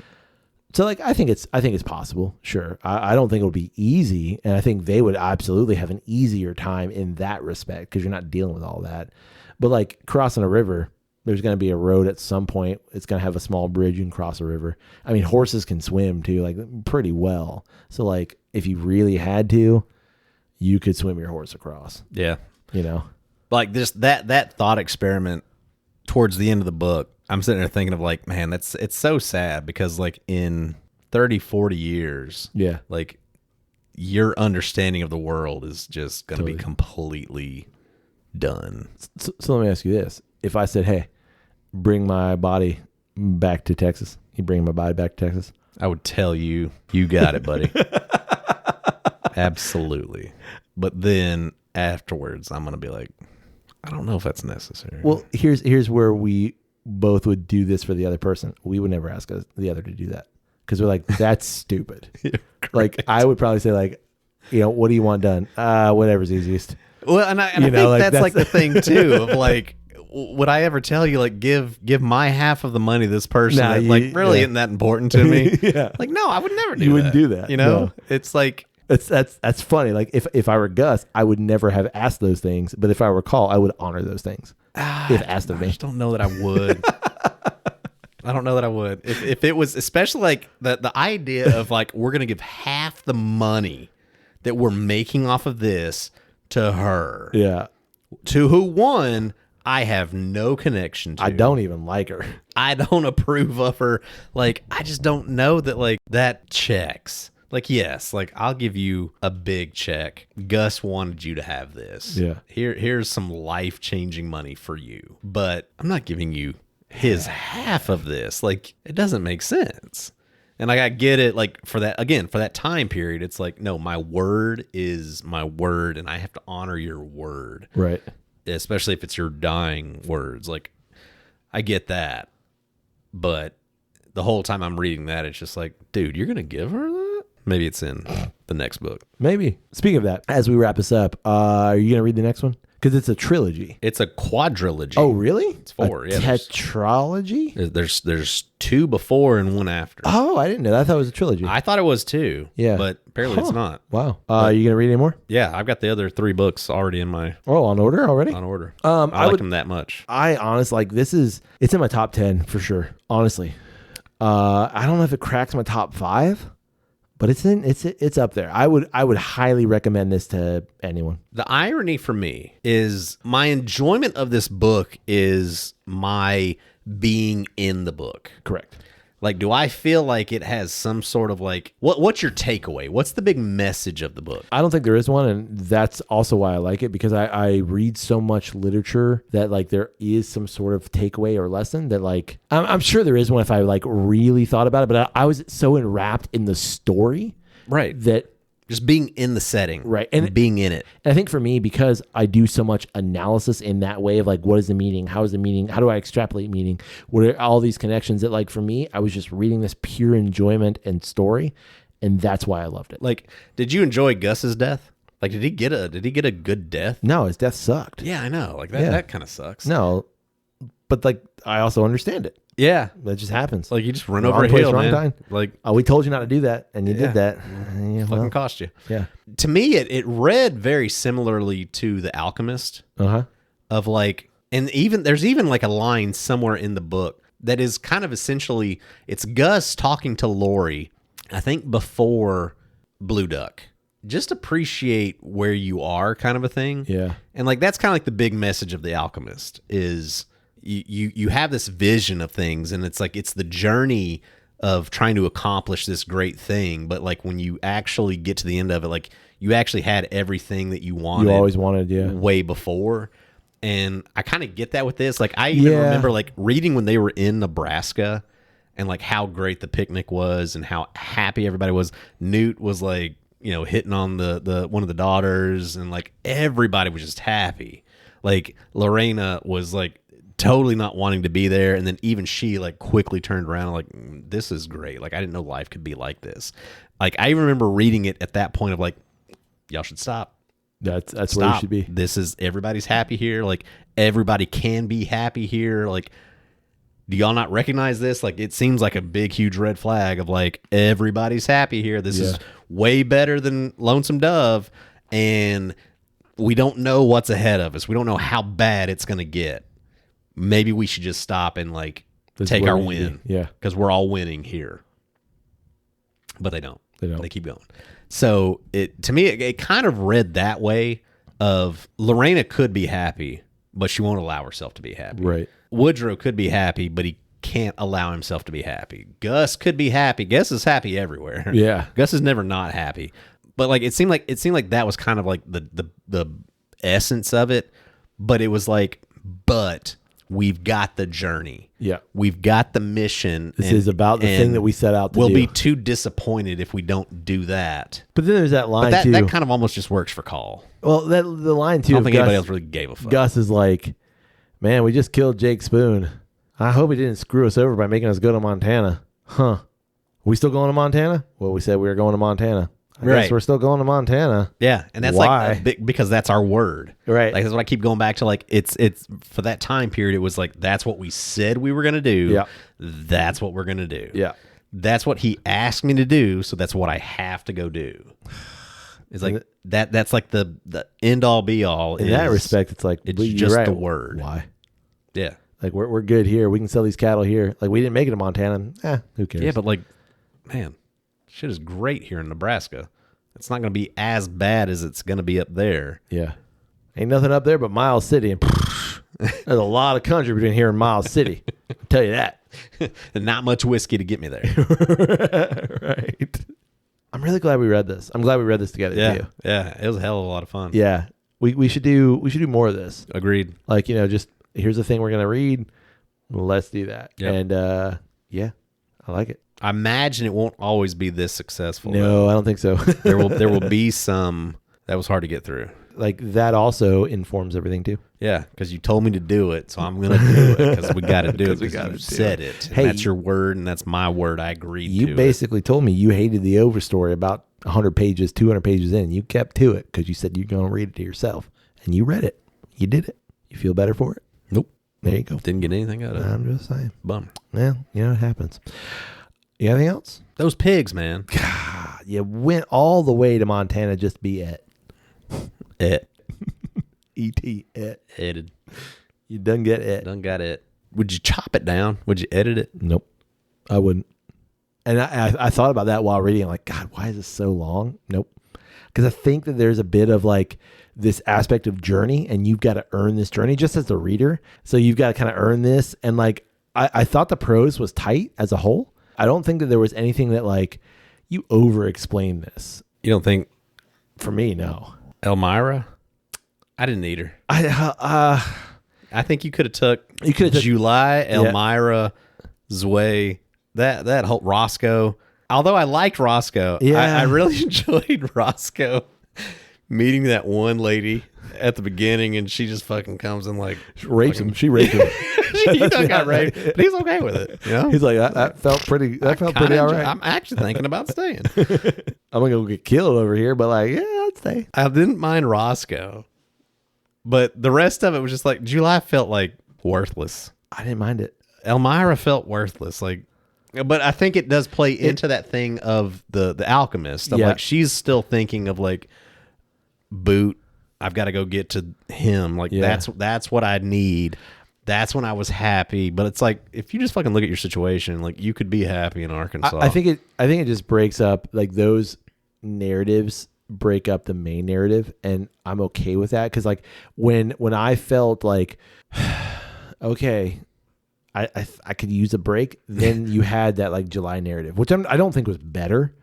So like I think it's possible. Sure. I don't think it would be easy, and I think they would absolutely have an easier time in that respect because you're not dealing with all that. But like crossing a river, there's going to be a road at some point. It's going to have a small bridge. You can cross a river. I mean, horses can swim too, like pretty well. So like if you really had to, you could swim your horse across. Yeah. Like just that thought experiment towards the end of the book. I'm sitting there thinking of like, man, it's so sad because like in 30, 40 years, like your understanding of the world is just going to be completely done. So let me ask you this. If I said, hey, bring my body back to Texas, you bring my body back to Texas? I would tell you, you got it, buddy. Absolutely. But then afterwards, I'm going to be like, I don't know if that's necessary. Well, here's where we both would do this for the other person. We would never ask the other to do that because we're like, that's stupid. Like I would probably say like, what do you want done? Whatever's easiest. Well, and I think that's like the thing too of like, would I ever tell you like give my half of the money to this person that like really isn't that important to me? Like no, I would never do that. You wouldn't do that. No. It's like that's funny. Like if I were Gus, I would never have asked those things. But if I were Call, I would honor those things if asked of me. I just don't know that I would. I don't know that I would. If it was, especially like the idea of like, we're going to give half the money that we're making off of this to her. Yeah. To who, one, I have no connection to. I don't even like her. I don't approve of her. Like, I just don't know that, like, that checks. Like, yes, like, I'll give you a big check. Gus wanted you to have this. Yeah. Here's some life-changing money for you. But I'm not giving you his half of this. Like, it doesn't make sense. And like, I get it, like, for that time period, it's like, no, my word is my word, and I have to honor your word. Right. Especially if it's your dying words. Like, I get that. But the whole time I'm reading that, it's just like, dude, you're going to give her that? Maybe it's in the next book. Maybe. Speaking of that, as we wrap this up, are you going to read the next one? Because it's a trilogy. It's a quadrilogy. Oh, really? It's 4. Yeah. Tetralogy? There's 2 before and 1 after. Oh, I didn't know that. I thought it was a trilogy. I thought it was 2. Yeah. But apparently it's not. Wow. Are you going to read any more? Yeah, I've got the other 3 books already in my... Oh, on order already? On order. I like them that much. I honestly, like, it's in my top 10 for sure, honestly. I don't know if it cracks my top 5. But it's up there. I would highly recommend this to anyone. The irony for me is my enjoyment of this book is my being in the book. Correct. Like, do I feel like it has some sort of like, what's your takeaway? What's the big message of the book? I don't think there is one, and that's also why I like it, because I read so much literature that like there is some sort of takeaway or lesson that like, I'm sure there is one if I like really thought about it, but I was so enwrapped in the story. Right. That just being in the setting, right, and being in it. And I think for me, because I do so much analysis in that way of like, what is the meaning? How is the meaning? How do I extrapolate meaning? What are all these connections that like for me, I was just reading this pure enjoyment and story, and that's why I loved it. Like, did you enjoy Gus's death? Like, did he get a good death? No, his death sucked. Yeah, I know. Like that kind of sucks. No, but like I also understand it. Yeah, that just happens. Like you just run over a hill, man. Time. Like, we told you not to do that, and you did that. Yeah, fucking cost you. Yeah. To me, it read very similarly to The Alchemist. Of like, and there's even like a line somewhere in the book that is kind of essentially, it's Gus talking to Lori, I think before Blue Duck. Just appreciate where you are, kind of a thing. Yeah. And like that's kind of like the big message of The Alchemist is. You have this vision of things, and it's like it's the journey of trying to accomplish this great thing, but like when you actually get to the end of it, like you actually had everything that you wanted. You always wanted, way before. And I kind of get that with this. Like I even remember like reading when they were in Nebraska and like how great the picnic was and how happy everybody was. Newt was like, hitting on the one of the daughters, and like everybody was just happy. Like Lorena was like totally not wanting to be there, and then even she like quickly turned around like, this is great. Like I didn't know life could be like this. Like I remember reading it at that point of like, y'all should stop. That's where you should be. This is, everybody's happy here. Like everybody can be happy here. Like, do y'all not recognize this? Like it seems like a big huge red flag of like, everybody's happy here. This is way better than Lonesome Dove, and we don't know what's ahead of us. We don't know how bad it's going to get. Maybe we should just stop and like take our win. Yeah. Because we're all winning here. But they don't. They keep going. So to me, it kind of read that way of Lorena could be happy, but she won't allow herself to be happy. Right. Woodrow could be happy, but he can't allow himself to be happy. Gus could be happy. Gus is happy everywhere. Yeah. Gus is never not happy. But like it seemed like that was kind of like the essence of it. But it was like, but we've got the journey. Yeah. We've got the mission. This is about the thing that we set out to do. We'll be too disappointed if we don't do that. But then there's that line, too. That kind of almost just works for Call. Well, the line, too. I don't think anybody else really gave a fuck. Gus is like, man, we just killed Jake Spoon. I hope he didn't screw us over by making us go to Montana. Huh. We still going to Montana? Well, we said we were going to Montana. I guess we're still going to Montana. Yeah, and that's why? Like because that's our word, right? Like that's what I keep going back to. Like it's for that time period. It was like that's what we said we were gonna do. Yeah, that's what we're gonna do. Yeah, that's what he asked me to do. So that's what I have to go do. It's like that. That's like the end all be all. In that respect, it's like it's just the word. Why? Yeah. Like we're good here. We can sell these cattle here. Like we didn't make it to Montana. Who cares? Yeah, but like, man, shit is great here in Nebraska. It's not going to be as bad as it's going to be up there. Yeah. Ain't nothing up there but Miles City. And there's a lot of country between here and Miles City. I'll tell you that. And not much whiskey to get me there. Right. I'm really glad we read this. I'm glad we read this together too. Yeah. It was a hell of a lot of fun. Yeah. We should do more of this. Agreed. Like, just here's the thing we're going to read. Let's do that. Yep. And yeah, I like it. I imagine it won't always be this successful. No, I don't think so. there will be some that was hard to get through. Like that also informs everything too. Yeah, because you told me to do it, so I'm going to do it because we got to do it because you said it. Hey, that's your word, and that's my word. I agreed to it. You basically told me you hated the overstory about 100 pages, 200 pages in. You kept to it because you said you're going to read it to yourself, and you read it. You did it. You feel better for it? Nope. There you go. Didn't get anything out of it. I'm just saying. Bummer. Well, it happens. You got anything else? Those pigs, man. God, you went all the way to Montana just to be it. It. E.T. It. Edited. You done get it. Done got it. Would you chop it down? Would you edit it? Nope. I wouldn't. And I thought about that while reading. I'm like, God, why is this so long? Nope. Because I think that there's a bit of like this aspect of journey, and you've got to earn this journey just as the reader. So you've got to kind of earn this. And like, I thought the prose was tight as a whole. I don't think that there was anything that like you over explained this. You don't think? For me, no. Elmira? I didn't need her. I think you could have took July, Elmira, Zwei, that whole Roscoe. Although I liked Roscoe, I really enjoyed Roscoe meeting that one lady at the beginning, and she just fucking comes and like rapes him. She raped him. He done got raped, but he's okay with it. You know? He's like, that felt pretty. That felt pretty all right. I'm actually thinking about staying. I'm gonna go get killed over here, but like, yeah, I'd stay. I didn't mind Roscoe, but the rest of it was just like July felt like worthless. I didn't mind it. Elmira felt worthless, like. But I think it does play into that thing of the alchemist. Like she's still thinking of like Boot. I've got to go get to him. Like that's what I need. That's when I was happy. But it's like if you just fucking look at your situation, like you could be happy in Arkansas. I think it just breaks up like those narratives break up the main narrative, and I'm okay with that because like when I felt like okay. I could use a break. Then you had that like July narrative, which I don't think was better,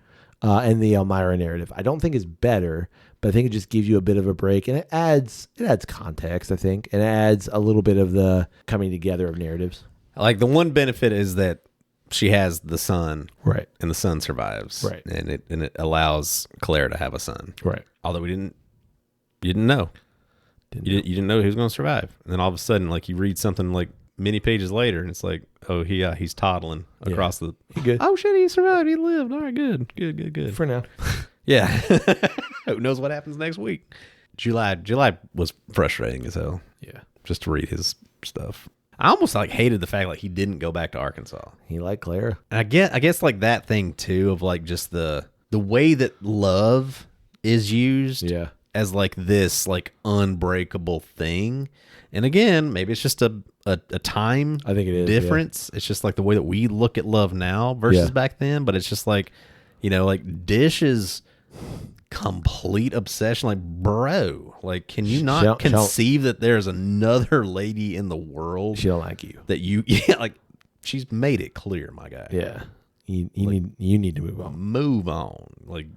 and the Elmira narrative I don't think is better, but I think it just gives you a bit of a break, and it adds context. I think and it adds a little bit of the coming together of narratives. Like the one benefit is that she has the son, right, and the son survives, right, and it allows Claire to have a son, right. Although you didn't know, you didn't know he was going to survive, and then all of a sudden, like you read something like many pages later, and it's like, oh, he's toddling across the. He good. Oh shit, he survived. He lived. All right, good. For now. Yeah. Who knows what happens next week? July was frustrating as hell. Yeah. Just to read his stuff. I almost like hated the fact like he didn't go back to Arkansas. He liked Clara. And I guess like that thing too of like just the way that love is used. Yeah. As like this like unbreakable thing. And again, maybe it's just a time I think it is difference. Yeah. It's just like the way that we look at love now versus back then. But it's just like, like Dish's complete obsession. Like, bro, like, can you not conceive that there's another lady in the world? She don't like you. That you, like, she's made it clear, my guy. Yeah. You need to move on. Move on. Like,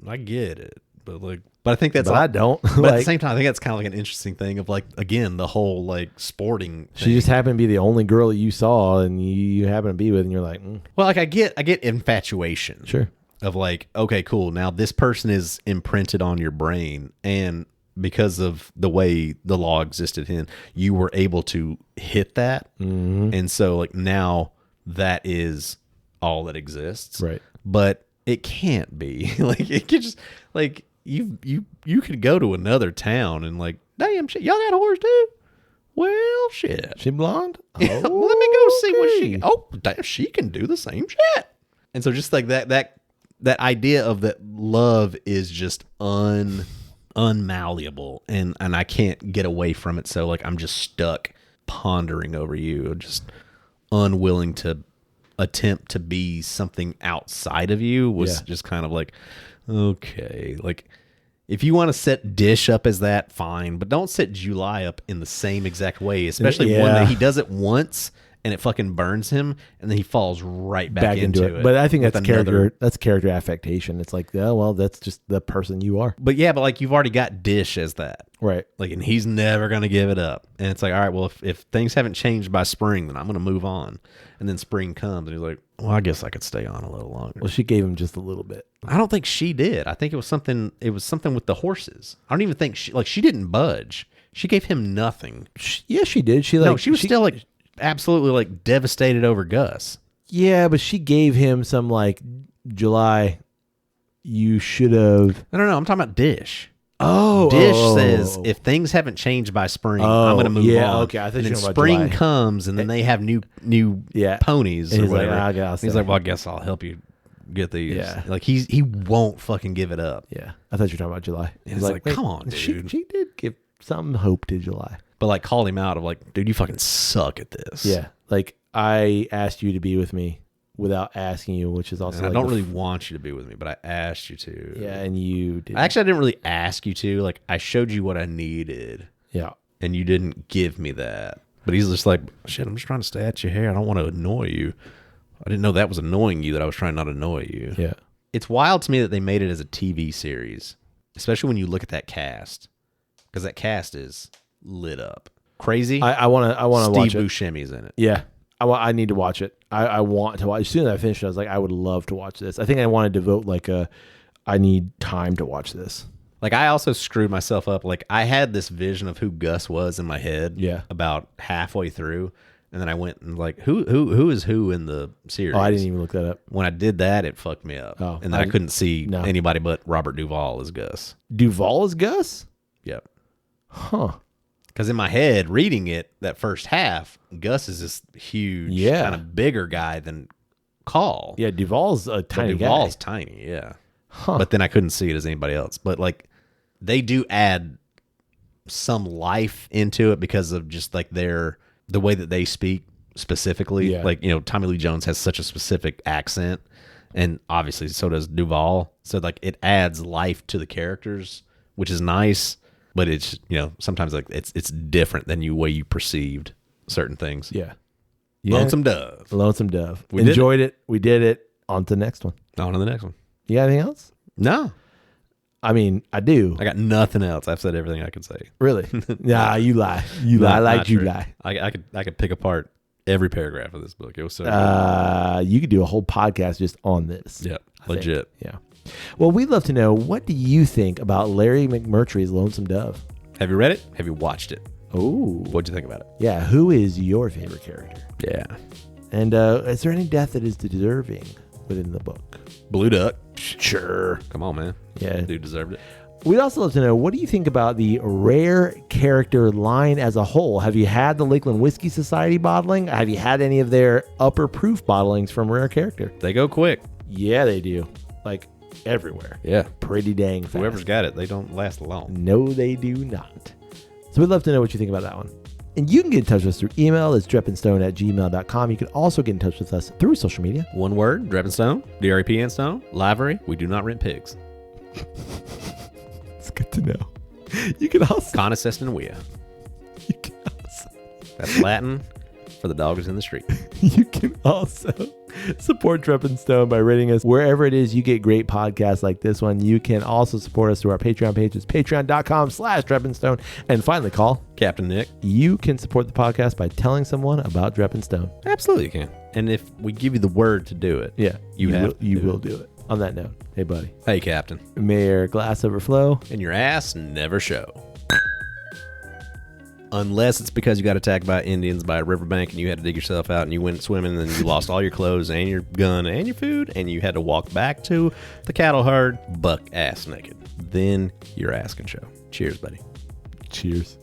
I get it. But I think that's. But I don't. But at the same time, I think that's kind of like an interesting thing of like again the whole like sporting. She just happened to be the only girl that you saw, and you happen to be with, and you're like, well, like I get infatuation. Sure. Of like, okay, cool. Now this person is imprinted on your brain, and because of the way the law existed in, you were able to hit that, and so like now that is all that exists, right? But it can't be like it could just like. You could go to another town and like, damn shit, y'all got a horse too? Well, shit. She blonde? Let me go see what she. Oh, damn, she can do the same shit. And so just like that idea of that love is just unmalleable, and I can't get away from it. So like I'm just stuck pondering over you, just unwilling to attempt to be something outside of you, was just kind of like, okay, like if you want to set Dish up as that, fine, but don't set July up in the same exact way, especially one that he does it once and it fucking burns him, and then he falls right back into it. But I think that's character. That's character affectation. It's like, yeah, well, that's just the person you are. But yeah, but like you've already got Dish as that, right? Like, and he's never gonna give it up. And it's like, all right, well, if things haven't changed by spring, then I'm gonna move on. And then spring comes, and he's like, well, I guess I could stay on a little longer. Well, she gave him just a little bit. I don't think she did. I think it was something. It was something with the horses. I don't even think she didn't budge. She gave him nothing. Yeah, she did. She was still like absolutely like devastated over Gus. Yeah, but she gave him some like, July, you should have. No. I'm talking about Dish. Dish says if things haven't changed by spring, I'm going to move on. Okay, I thought and you then were spring about July. comes, and then they have new ponies. And or he's like, whatever. He's like, well, I guess I'll help you get these. Yeah. Like he won't fucking give it up. Yeah, I thought you were talking about July. He's like, come on, dude. She did give some hope to July, but like called him out of like, dude, you fucking suck at this. Yeah, like I asked you to be with me without asking you, which is also like I don't really want you to be with me, but I asked you to. Yeah, and you did. Actually, I didn't really ask you to. Like, I showed you what I needed. Yeah. And you didn't give me that. But he's just like, shit, I'm just trying to stay at your hair. I don't want to annoy you. I didn't know that was annoying you, that I was trying not to annoy you. Yeah. It's wild to me that they made it as a TV series, especially when you look at that cast, because that cast is lit up. Crazy. I want to watch it. Steve Buscemi's in it. Yeah. I need to watch it. I want to watch. As soon as I finished it, I was like, I would love to watch this. I think I want to devote I need time to watch this. Like, I also screwed myself up. Like, I had this vision of who Gus was in my head. Yeah. About halfway through, and then I went and like, who is who in the series? Oh, I didn't even look that up. When I did that, it fucked me up. Oh, and then I couldn't see anybody but Robert Duvall as Gus. Duvall is Gus? Yep. Huh. Because in my head, reading it, that first half, Gus is this huge, kind of bigger guy than Call. Yeah, Duvall's a tiny guy. Duvall's tiny, yeah. Huh. But then I couldn't see it as anybody else. But like, they do add some life into it because of just like the way that they speak specifically. Yeah. Like, Tommy Lee Jones has such a specific accent, and obviously so does Duvall. So like, it adds life to the characters, which is nice. But it's, sometimes like it's different than the way you perceived certain things. Yeah. Lonesome Dove. Lonesome Dove. We enjoyed it. We did it. On to the next one. On to the next one. You got anything else? No. I mean, I do. I got nothing else. I've said everything I could say. Really? Nah, you lie. You lie like you lie. I could pick apart every paragraph of this book. It was so good. You could do a whole podcast just on this. Yep. Legit. Yeah. Well, we'd love to know, what do you think about Larry McMurtry's Lonesome Dove? Have you read it? Have you watched it? Oh. What'd you think about it? Yeah. Who is your favorite character? Yeah. And is there any death that is deserving within the book? Blue Duck. Sure. Come on, man. Yeah. Dude deserved it. We'd also love to know, what do you think about the rare character line as a whole? Have you had the Lakeland Whiskey Society bottling? Have you had any of their upper proof bottlings from rare character? They go quick. Yeah, they do. Like, everywhere. Yeah. Pretty dang fast. Whoever's got it, they don't last long. No, they do not. So we'd love to know what you think about that one. And you can get in touch with us through email. It's drepandstone@gmail.com. You can also get in touch with us through social media. One word, Drep and Stone, DREP and Stone, livery. We do not rent pigs. It's good to know. You can also... Canis est in via. You can also... That's Latin for the dogs in the street. You can also support Drep and Stone by rating us wherever it is you get great podcasts like this one. You can also support us through our Patreon page. It's patreon.com/Drep and Stone. And finally, Call. Captain Nick. You can support the podcast by telling someone about Drep and Stone. Absolutely you can. And if we give you the word to do it, you will do it. On that note, hey, buddy. Hey, Captain. May your glass overflow. And your ass never show. Unless it's because you got attacked by Indians by a riverbank and you had to dig yourself out and you went swimming and you lost all your clothes and your gun and your food and you had to walk back to the cattle herd buck ass naked. Then your ass can show. Cheers, buddy. Cheers.